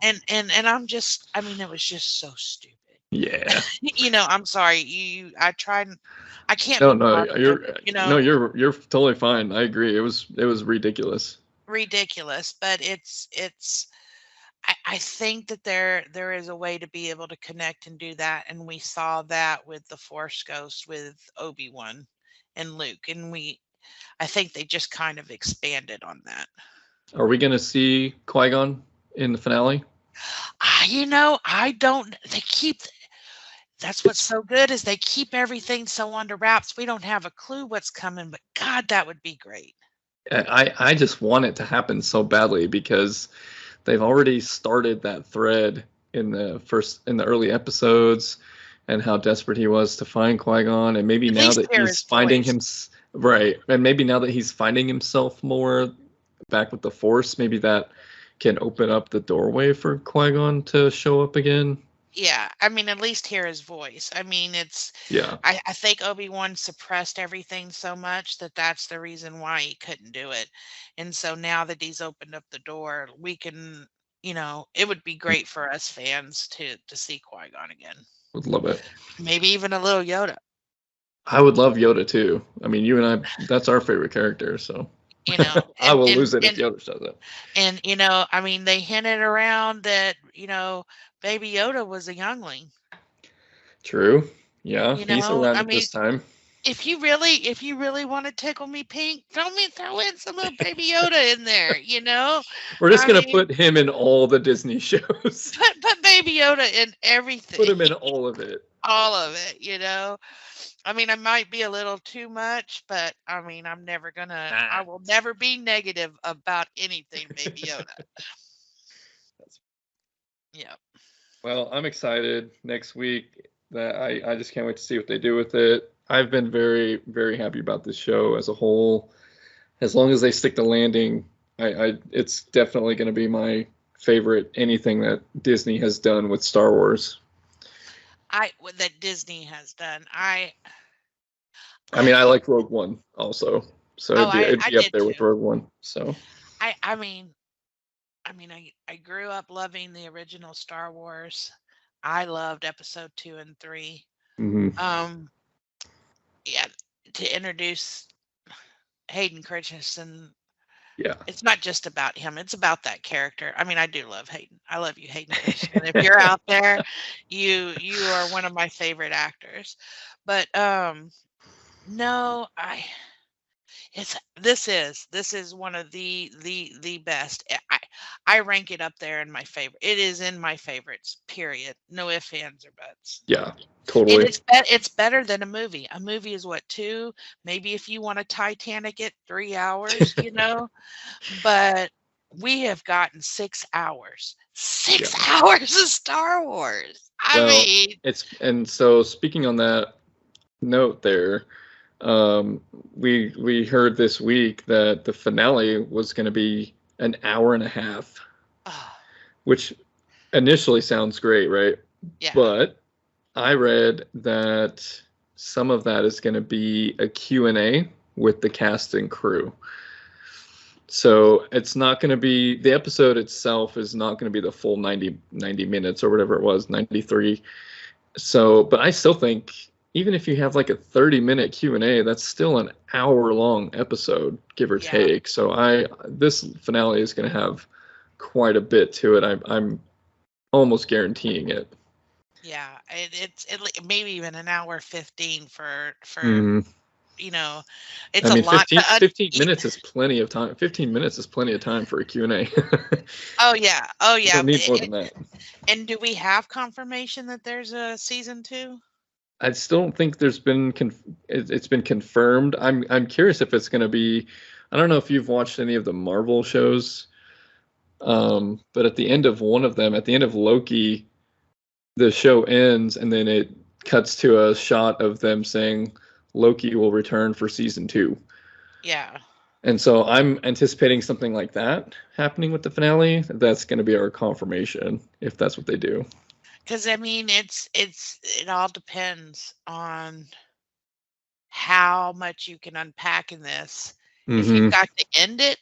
And I mean, it was just so stupid. Yeah. I'm sorry. I tried, I can't No, be no, positive, you're totally fine. I agree. It was ridiculous. ridiculous, but I think that there is a way to be able to connect and do that. And we saw that with the Force Ghost with Obi-Wan and Luke. And I think they just kind of expanded on that. Are we gonna see Qui-Gon in the finale? I don't. That's what's so good is they keep everything so under wraps. We don't have a clue what's coming, but God, that would be great. I just want it to happen so badly, because they've already started that thread in the early episodes, and how desperate he was to find Qui-Gon, and maybe At now least that hear he's his finding voice. him right, and maybe now that he's finding himself more back with the Force, maybe that can open up the doorway for Qui-Gon to show up again. Yeah, I mean, at least hear his voice. I mean, Yeah. I think Obi-Wan suppressed everything so much that that's the reason why he couldn't do it. And so now that he's opened up the door, we can, it would be great for us fans to see Qui-Gon again. Would love it. Maybe even a little Yoda. I would love Yoda too. I mean, you and I, that's our favorite character, so You know, I will lose it if Yoda does it. and I mean, they hinted around that Baby Yoda was a youngling. True. Yeah, he's around I at mean, this time. if you really want to tickle me pink, throw in some little Baby Yoda in there. We're just I gonna mean, put him in all the Disney shows. put Baby Yoda in everything. Put him in all of it. All of it. I mean, I might be a little too much, but I mean, I will never be negative about anything Baby Yoda. Yeah. Well, I'm excited next week. That I just can't wait to see what they do with it. I've been very, very happy about this show as a whole. As long as they stick the landing, it's definitely going to be my favorite anything that Disney has done with Star Wars. That Disney has done. I mean, I like Rogue One also, so it'd be up there with Rogue One. So I mean, I grew up loving the original Star Wars. I loved Episode 2 and 3. Mm-hmm. Yeah, to introduce Hayden Christensen. Yeah, it's not just about him; it's about that character. I mean, I do love Hayden. I love you, Hayden Christensen. If you're out there, you are one of my favorite actors. But no, this is one of the best. I rank it up there in my favorite. It is in my favorites. Period. No ifs, ands, or buts. Yeah, totally. And it's better than a movie. A movie is what, 2? Maybe if you want to Titanic it, 3 hours. But we have gotten 6 hours. 6 hours of Star Wars. I mean, so speaking on that note there. We heard this week that the finale was going to be an hour and a half, which initially sounds great, right? Yeah. But I read that some of that is going to be a Q&A with the cast and crew. So it's not going to be, the episode itself is not going to be the full 90 minutes or whatever it was, 93. So, but I still think even if you have like a 30-minute Q&A, that's still an hour-long episode, give or take. So this finale is going to have quite a bit to it. I'm almost guaranteeing it. Yeah, it's maybe even an hour 15 for it's a lot. 15 minutes is plenty of time. 15 minutes is plenty of time for a Q&A. Oh yeah. You don't need more than that. And do we have confirmation that there's a season 2? I still don't think there's been it's been confirmed. I'm curious if it's going to be. I don't know if you've watched any of the Marvel shows, but at the end of one of them, at the end of Loki, the show ends and then it cuts to a shot of them saying Loki will return for season 2. Yeah. And so I'm anticipating something like that happening with the finale. That's going to be our confirmation if that's what they do. Because I mean, it all depends on how much you can unpack in this. Mm-hmm. If you've got to end it,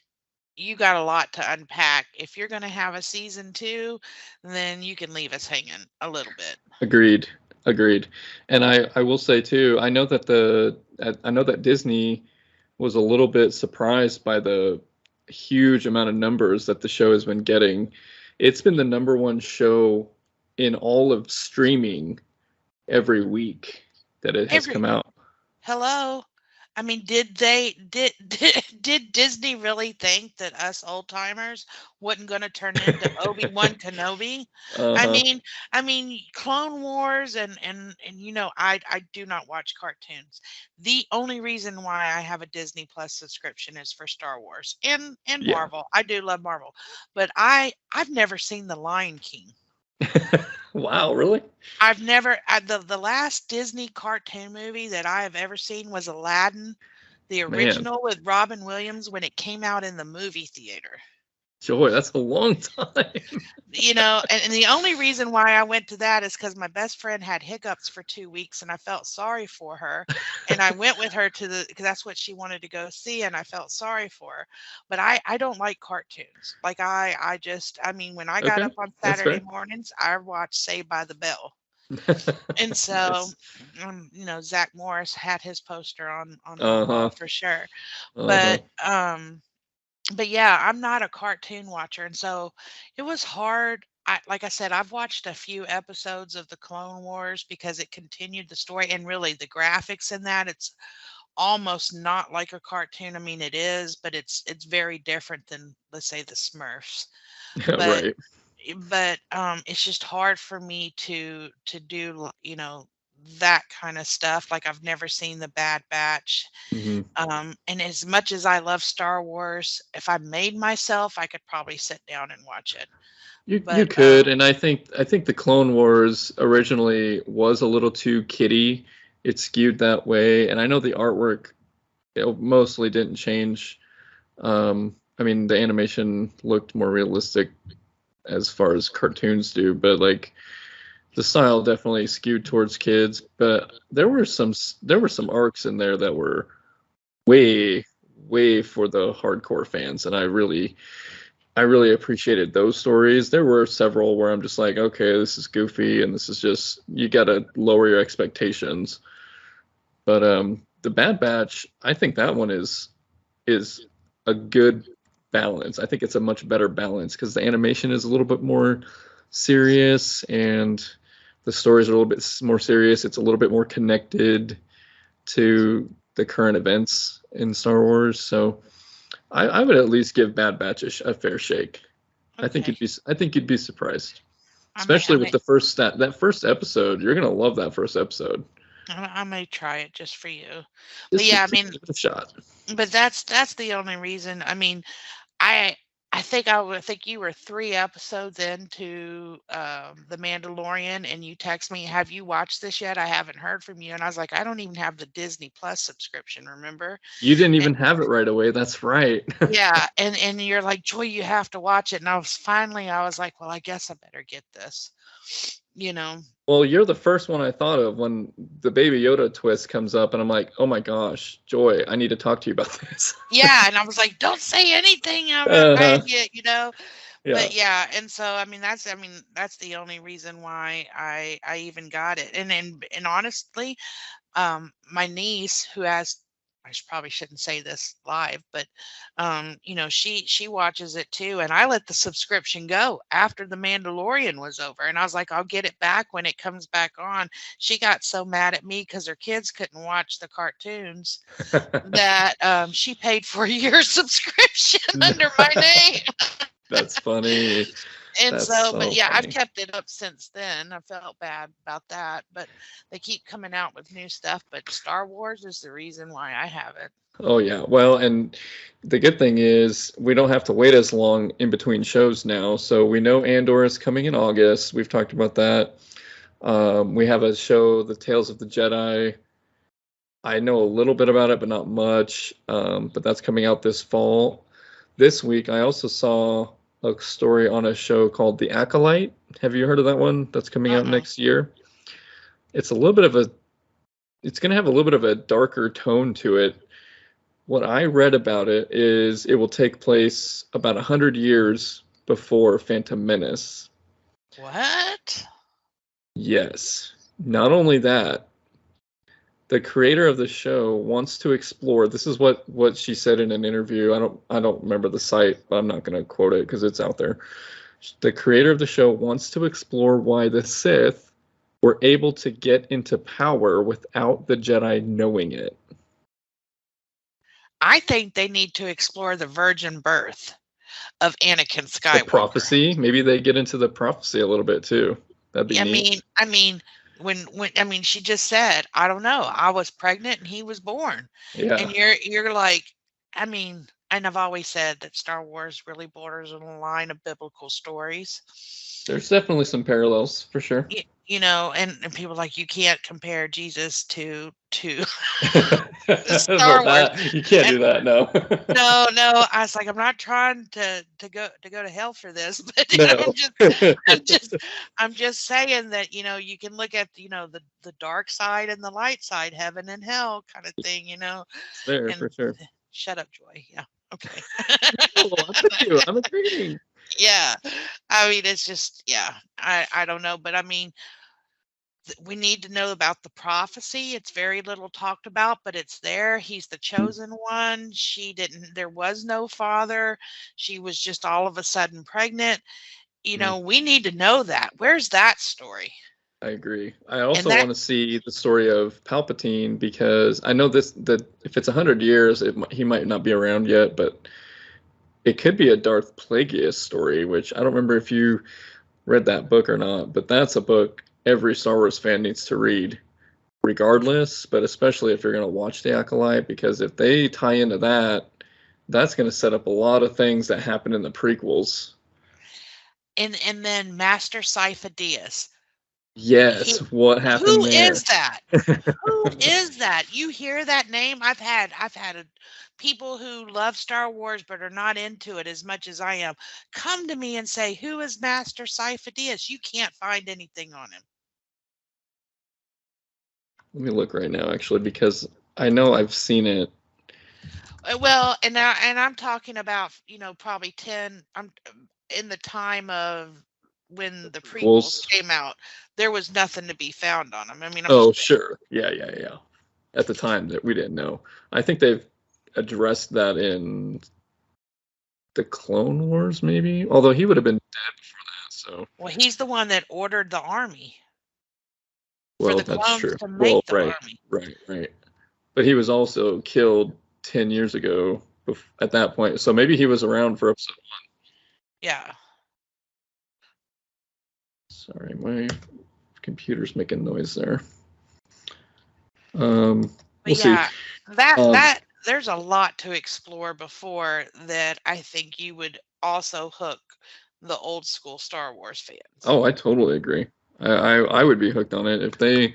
you got a lot to unpack. If you're going to have a season 2, then you can leave us hanging a little bit. Agreed. And I will say too, I know that Disney was a little bit surprised by the huge amount of numbers that the show has been getting. It's been the number one show in all of streaming every week that it has come out. Hello. I mean, did Disney really think that us old timers wasn't going to turn into Obi-Wan Kenobi? I mean, Clone Wars and I do not watch cartoons. The only reason why I have a Disney Plus subscription is for Star Wars and Marvel. I do love Marvel, but I've never seen The Lion King. Wow, really? I've never. The last Disney cartoon movie that I have ever seen was Aladdin, the original with Robin Williams when it came out in the movie theater. Joy, that's a long time. And the only reason why I went to that is because my best friend had hiccups for 2 weeks and I felt sorry for her. And I went with her because that's what she wanted to go see. And I felt sorry for her. But I don't like cartoons. Like when I got up on Saturday mornings, I watched Saved by the Bell. And so, Nice. Zach Morris had his poster on my Uh-huh. wall for sure. Uh-huh. But yeah, I'm not a cartoon watcher, and so it was hard. Like I said, I've watched a few episodes of the Clone Wars because it continued the story, and really the graphics in that, it's almost not like a cartoon. I mean, it is, but it's very different than, let's say, the Smurfs. But Right. it's just hard for me to do that kind of stuff. Like, I've never seen the Bad Batch. Hmm. And as much as I love Star Wars, if I made myself, I could probably sit down and watch it. You But could, and I think the Clone Wars originally was a little too kiddie. It skewed that way, and I know the artwork mostly didn't change. I mean, the animation looked more realistic as far as cartoons do, but like the style definitely skewed towards kids. But there were some arcs in there that were way way for the hardcore fans, and I really appreciated those stories. There were several where I'm just like, okay, this is goofy, and this is just, you gotta lower your expectations. But the Bad Batch, I think that one is a good balance. I think it's a much better balance because the animation is a little bit more serious and the stories are a little bit more serious. It's a little bit more connected to the current events in Star Wars. So I would at least give Bad Batch a fair shake. I think okay, you'd be surprised, I may I especially with may the that first episode. You're gonna love that first episode. I may try it just for you. But Just yeah, I just mean, give it a shot. but that's the only reason. I mean, I I think you were 3 episodes into, The Mandalorian, and you text me, "Have you watched this yet? I haven't heard from you." And I was like, "I don't even have the Disney Plus subscription, remember?" You didn't And even have it right away. That's right. yeah, and you're like, "Joy, you have to watch it." And I was like, "Well, I guess I better get this." You know? Well, you're the first one I thought of when the Baby Yoda twist comes up, and I'm like, oh my gosh, Joy, I need to talk to you about this. Yeah, and I was like, "Don't say anything, I haven't Uh-huh. read yet." Yeah. But yeah, and so that's the only reason why I even got it. And honestly, my niece, who has, probably shouldn't say this live, but she watches it too, and I let the subscription go after The Mandalorian was over, and I was like, I'll get it back when it comes back on. She got so mad at me because her kids couldn't watch the cartoons that she paid for a year subscription under my name. That's funny. And That's so, but so yeah, I've funny. kept it up since then. I felt bad about that, but they keep coming out with new stuff. But Star Wars is the reason why I have it. Oh yeah. Well, and the good thing is we don't have to wait as long in between shows now. So we know Andor is coming in August. We've talked about that. We have a show, The Tales of the Jedi. I know a little bit about it, but not much. But that's coming out this fall. This week, I also saw a story on a show called The Acolyte. Have you heard of that one? That's coming out Uh-uh. next year. It's a little bit of a, it's going to have a little bit of a darker tone to it. What I read about it is it will take place about 100 years before Phantom Menace. What? Yes. Not only that, the creator of the show wants to explore, this is what she said in an interview. I don't remember the site, but I'm not going to quote it because it's out there. The creator of the show wants to explore why the Sith were able to get into power without the Jedi knowing it. I think they need to explore the virgin birth of Anakin The Skywalker. prophecy, maybe they get into the prophecy a little bit too. That'd be I neat. mean, I mean, when she just said, I don't know, I was pregnant and he was born, and Yeah. you're like, I mean, and I've always said that Star Wars really borders on the line of biblical stories. There's definitely some parallels for sure. And people are like, you can't compare Jesus to Well, Star Wars. that you can't And do that, no. no, I was like, I'm not trying to go to hell for this, but No. I'm just I'm just saying that you can look at the dark side and the light side, heaven and hell kind of thing. It's there And for sure. shut up, Joy. Yeah, okay. No, I'm with you. I'm agreeing. Yeah, I mean, it's just, yeah, I don't know, but I mean, we need to know about the prophecy. It's very little talked about, but it's there. He's the chosen one. There was no father. She was just all of a sudden pregnant. We need to know that. Where's that story? I agree. I also that want to see the story of Palpatine, because I know that if it's 100 years, he might not be around yet, but it could be a Darth Plagueis story, which I don't remember if you read that book or not, but that's a book every Star Wars fan needs to read, regardless, but especially if you're going to watch The Acolyte, because if they tie into that, that's going to set up a lot of things that happen in the prequels. And then Master Sifo-Dyas. Yes, what happened Who there? is that? Who is that? You hear that name? I've had people who love Star Wars but are not into it as much as I am come to me and say, "Who is Master Sifo-Dyas?" You can't find anything on him. Let me look right now, actually, because I know I've seen it. Well, and I'm talking about, probably 10. I'm in the time of when the prequels came out. There was nothing to be found on him. I mean, Sure, yeah. At the time that we didn't know. I think they've addressed that in the Clone Wars, maybe. Although he would have been dead before that. So. Well, he's the one that ordered the army. Well, for the that's clones true. to make the army. Right. But he was also killed 10 years ago at that point. So maybe he was around for episode 1. Yeah. Sorry, my computer's making noise there. We'll see. That there's a lot to explore before that. I think you would also hook the old school Star Wars fans. Oh, I totally agree. I would be hooked on it if they,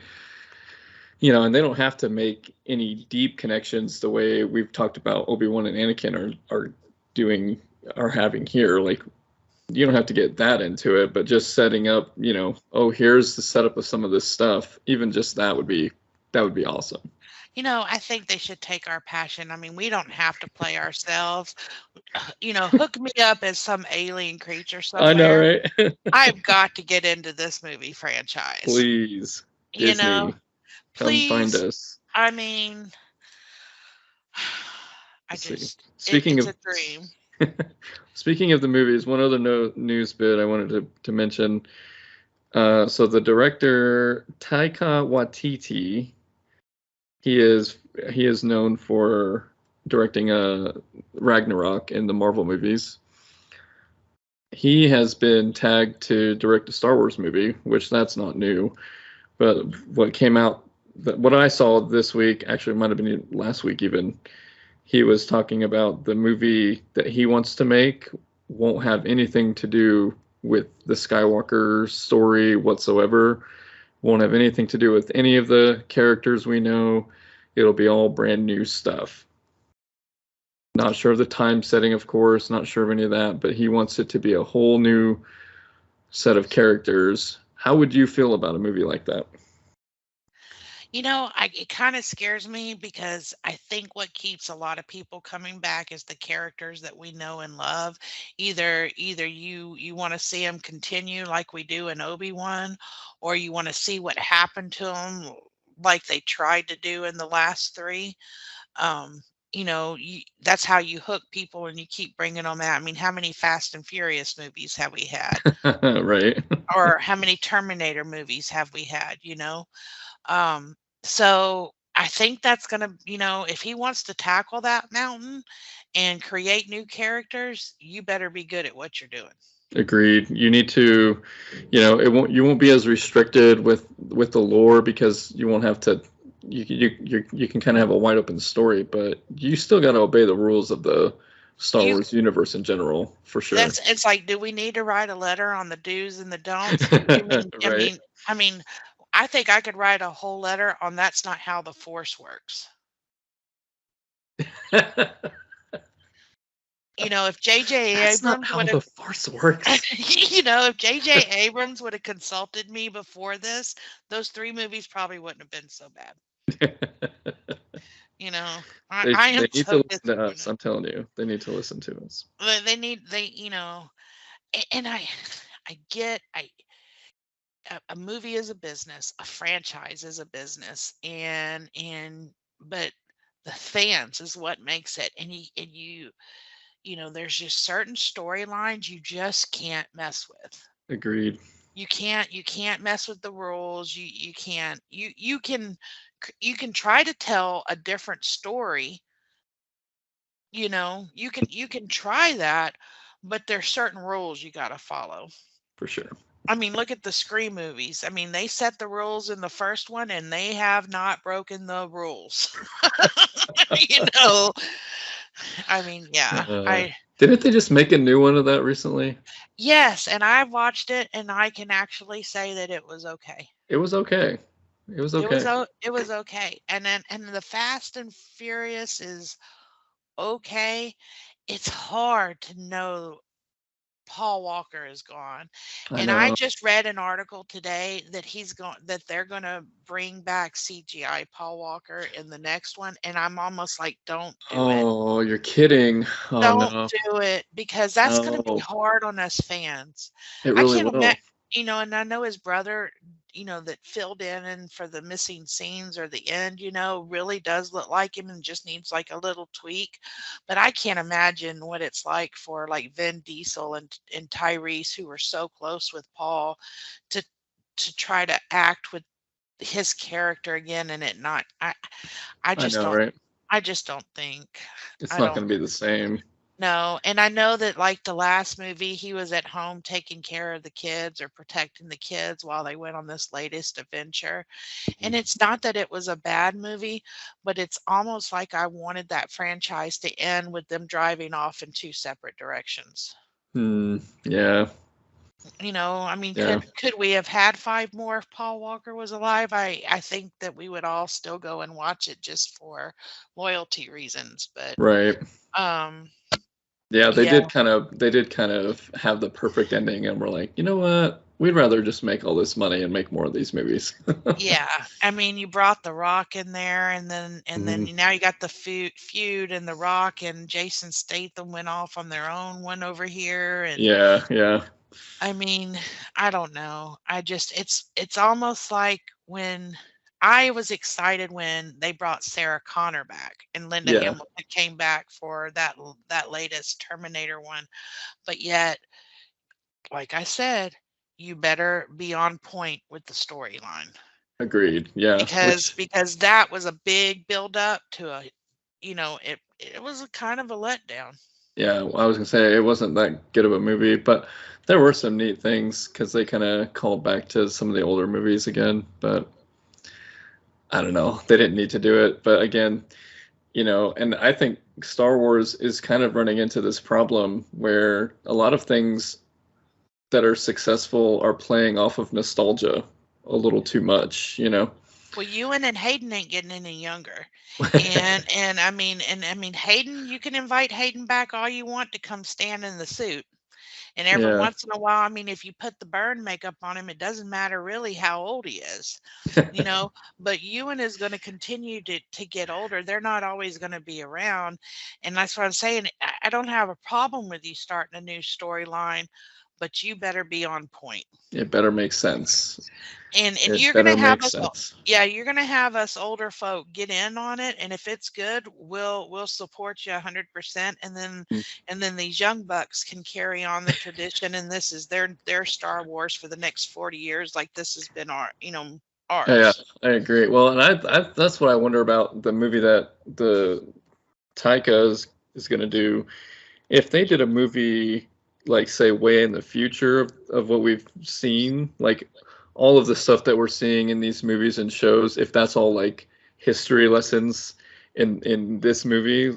and they don't have to make any deep connections the way we've talked about Obi-Wan and Anakin are having here. Like, you don't have to get that into it, but just setting up, here's the setup of some of this stuff. Even just that would be awesome. I think they should take our passion. I mean, we don't have to play ourselves. Hook me up as some alien creature somewhere. I know, right? I've got to get into this movie franchise. Please, Disney, please. Come find us. I mean, it's a dream. Speaking of the movies, one other news bit I wanted to mention. So the director Taika Waititi, he is known for directing Ragnarok in the Marvel movies. He has been tagged to direct a Star Wars movie, which that's not new. But what I saw this week, actually it might have been last week even, he was talking about the movie that he wants to make won't have anything to do with the Skywalker story whatsoever. Won't have anything to do with any of the characters we know. It'll be all brand new stuff. Not sure of the time setting, of course, not sure of any of that, but he wants it to be a whole new set of characters. How would you feel about a movie like that? It kind of scares me because I think what keeps a lot of people coming back is the characters that we know and love. Either you want to see them continue like we do in Obi-Wan, or you want to see what happened to them like they tried to do in the last 3. That's how you hook people and you keep bringing them out. I mean, how many Fast and Furious movies have we had? Right. Or how many Terminator movies have we had, So I think that's going to, if he wants to tackle that mountain and create new characters, you better be good at what you're doing. Agreed. You need to, you won't be as restricted with the lore, because you won't have to, you can kind of have a wide open story, but you still got to obey the rules of the Star Wars universe in general, for sure. It's like, do we need to write a letter on the do's and the don'ts? Right. I mean, I think I could write a whole letter on that's not how the Force works. If J.J. Abrams would have, the Force works. If J.J. Abrams would have consulted me before this, those 3 movies probably wouldn't have been so bad. I am they need to listen to us. I'm telling you, they need to listen to us. And I a movie is a business, a franchise is a business, but the fans is what makes it. And there's just certain storylines you just can't mess with. Agreed. You can't mess with the rules. You can't you can try to tell a different story. You can try that, but there's certain rules you got to follow. For sure. I mean, look at the Scream movies. I mean, they set the rules in the first one and they have not broken the rules. you know, I mean, yeah. Didn't they just make a new one of that recently? Yes, and I watched it and I can actually say that it was okay. It was okay. It was okay. It was okay. And the Fast and Furious is okay. It's hard to know Paul Walker is gone. I And I know. just read an article today that they're going to bring back CGI Paul Walker in the next one, and I'm almost like, don't do it. Oh, you're kidding. Oh Don't no. do it, because that's going to be No. hard on us fans. It I really can't will. imagine, and I know his brother, that filled in for the missing scenes or the end, really does look like him and just needs like a little tweak. But I can't imagine what it's like for like Vin Diesel and Tyrese, who were so close with Paul, to try to act with his character again and it not. I I just know, don't. right? I just don't think. It's I not don't. going to be the same. No, and I know that like the last movie, he was at home taking care of the kids or protecting the kids while they went on this latest adventure. And it's not that it was a bad movie, but it's almost like I wanted that franchise to end with them driving off in two separate directions. Yeah. I mean, Yeah. could we have had 5 more if Paul Walker was alive? I think that we would all still go and watch it just for loyalty reasons. But Right. Yeah, they yeah. did kind of have the perfect ending, and we're like, you know what? We'd rather just make all this money and make more of these movies. Yeah, I mean, you brought The Rock in there, and then now you got the feud, and The Rock and Jason Statham went off on their own one over here, and Yeah. I mean, I don't know. It's almost like when I was excited when they brought Sarah Connor back and Linda Yeah. Hamilton came back for that latest Terminator one, but yet, like I said, you better be on point with the storyline. Agreed. Yeah. Because that was a big build up to it was a kind of a letdown. Yeah, I was gonna say it wasn't that good of a movie, but there were some neat things because they kind of called back to some of the older movies again. But I don't know, they didn't need to do it. But again, and I think Star Wars is kind of running into this problem where a lot of things that are successful are playing off of nostalgia a little too much. Well, Ewan and Hayden ain't getting any younger, and I mean, Hayden, you can invite Hayden back all you want to come stand in the suit, and every Yeah. once in a while, I mean, if you put the burn makeup on him, it doesn't matter really how old he is, But Ewan is going to continue to get older. They're not always going to be around, and that's what I'm saying. I don't have a problem with you starting a new storyline, but you better be on point. It better make sense. And It you're gonna better have make us, sense. you're gonna have us older folk get in on it, and if it's good, we'll support you 100%. And then these young bucks can carry on the tradition, and this is their Star Wars for the next 40 years, like this has been Yeah, ours. I agree. Well, and I that's what I wonder about the movie that the Taika is going to do. If they did a movie, like, say, way in the future of what we've seen, like all of the stuff that we're seeing in these movies and shows, if that's all like history lessons in this movie,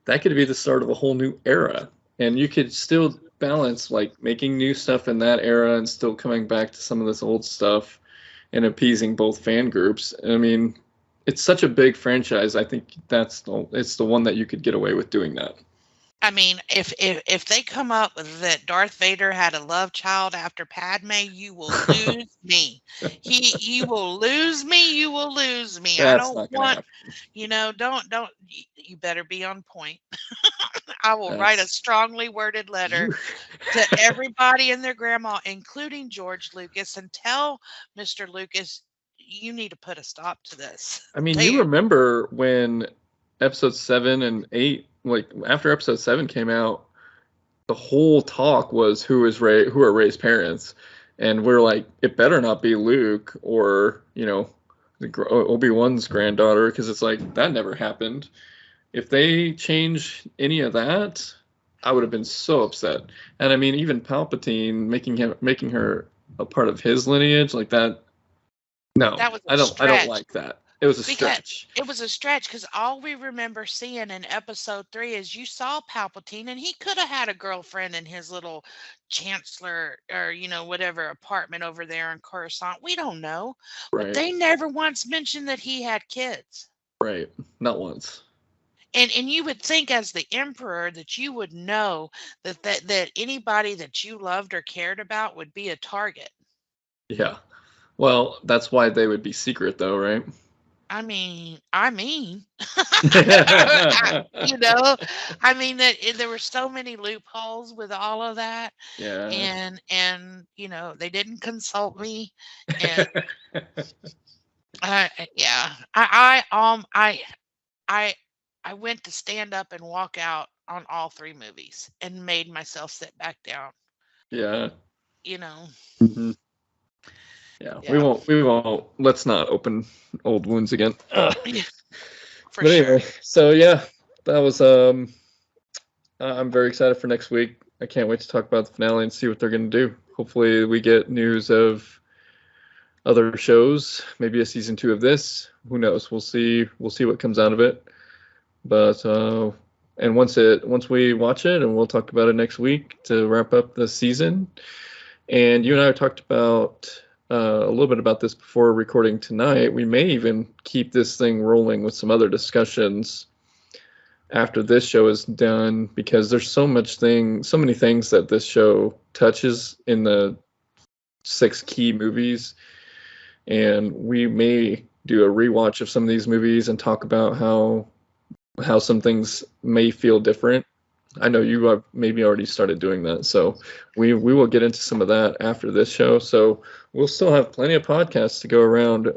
that could be the start of a whole new era. And you could still balance like making new stuff in that era and still coming back to some of this old stuff and appeasing both fan groups. I mean, it's such a big franchise. I think it's the one that you could get away with doing that. I mean, if they come up with that Darth Vader had a love child after Padme, you will lose me. You will lose me. You will lose me. I That's don't not gonna want, happen. don't. You better be on point. I will write a strongly worded letter to everybody and their grandma, including George Lucas, and tell Mr. Lucas, you need to put a stop to this. I mean, you remember when episode 7 and 8, like after episode 7 came out, the whole talk was who are Rey's parents, and we're like, it better not be Luke or Obi-Wan's granddaughter, because it's like that never happened. If they change any of that, I would have been so upset. And I mean, even Palpatine making her a part of his lineage like that. No, I don't like that. It was a stretch. It was a stretch because all we remember seeing in episode 3 is you saw Palpatine, and he could have had a girlfriend in his little chancellor or whatever apartment over there in Coruscant. We don't know, but they never once mentioned that he had kids. Right, not once. And you would think as the emperor that you would know that anybody that you loved or cared about would be a target. Yeah. Well, that's why they would be secret though, right? I mean, that there were so many loopholes with all of that. Yeah. And they didn't consult me. And I went to stand up and walk out on all 3 movies and made myself sit back down. Yeah. Mm-hmm. Yeah, we won't. Let's not open old wounds again. But anyway, so yeah, that was. I'm very excited for next week. I can't wait to talk about the finale and see what they're going to do. Hopefully, we get news of other shows, maybe a season 2 of this. Who knows? We'll see. We'll see what comes out of it. But and once we watch it, and we'll talk about it next week to wrap up the season. And you and I talked about. A little bit about this before recording tonight. We may even keep this thing rolling with some other discussions after this show is done, because there's so many things that this show touches in the 6 key movies, and we may do a rewatch of some of these movies and talk about how some things may feel different. I know you have maybe already started doing that, so we will get into some of that after this show. So we'll still have plenty of podcasts to go around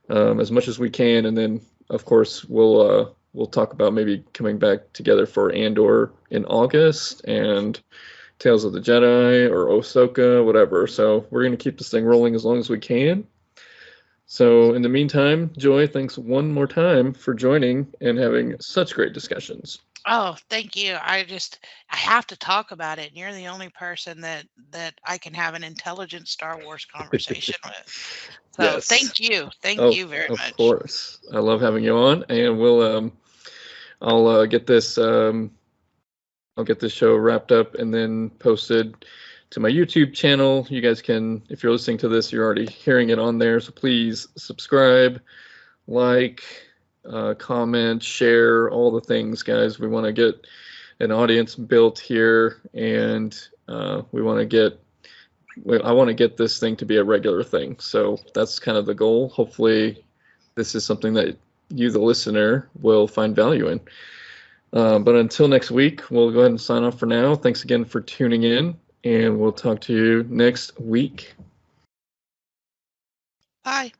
as much as we can, and then of course we'll talk about maybe coming back together for Andor in August and Tales of the Jedi or Ahsoka, whatever. So we're going to keep this thing rolling as long as we can. So in the meantime, Joy, thanks one more time for joining and having such great discussions. Oh, thank you. I have to talk about it. And you're the only person that I can have an intelligent Star Wars conversation with. So yes. Thank you. Thank you very much. Of course. I love having you on, and I'll get this show wrapped up and then posted to my YouTube channel. You guys can, if you're listening to this, you're already hearing it on there. So please subscribe, like, comment, share, all the things, guys. We want to get an audience built here, and I want to get this thing to be a regular thing. So that's kind of the goal. Hopefully this is something that you, the listener, will find value in. But until next week, we'll go ahead and sign off for now. Thanks again for tuning in, and we'll talk to you next week. Bye.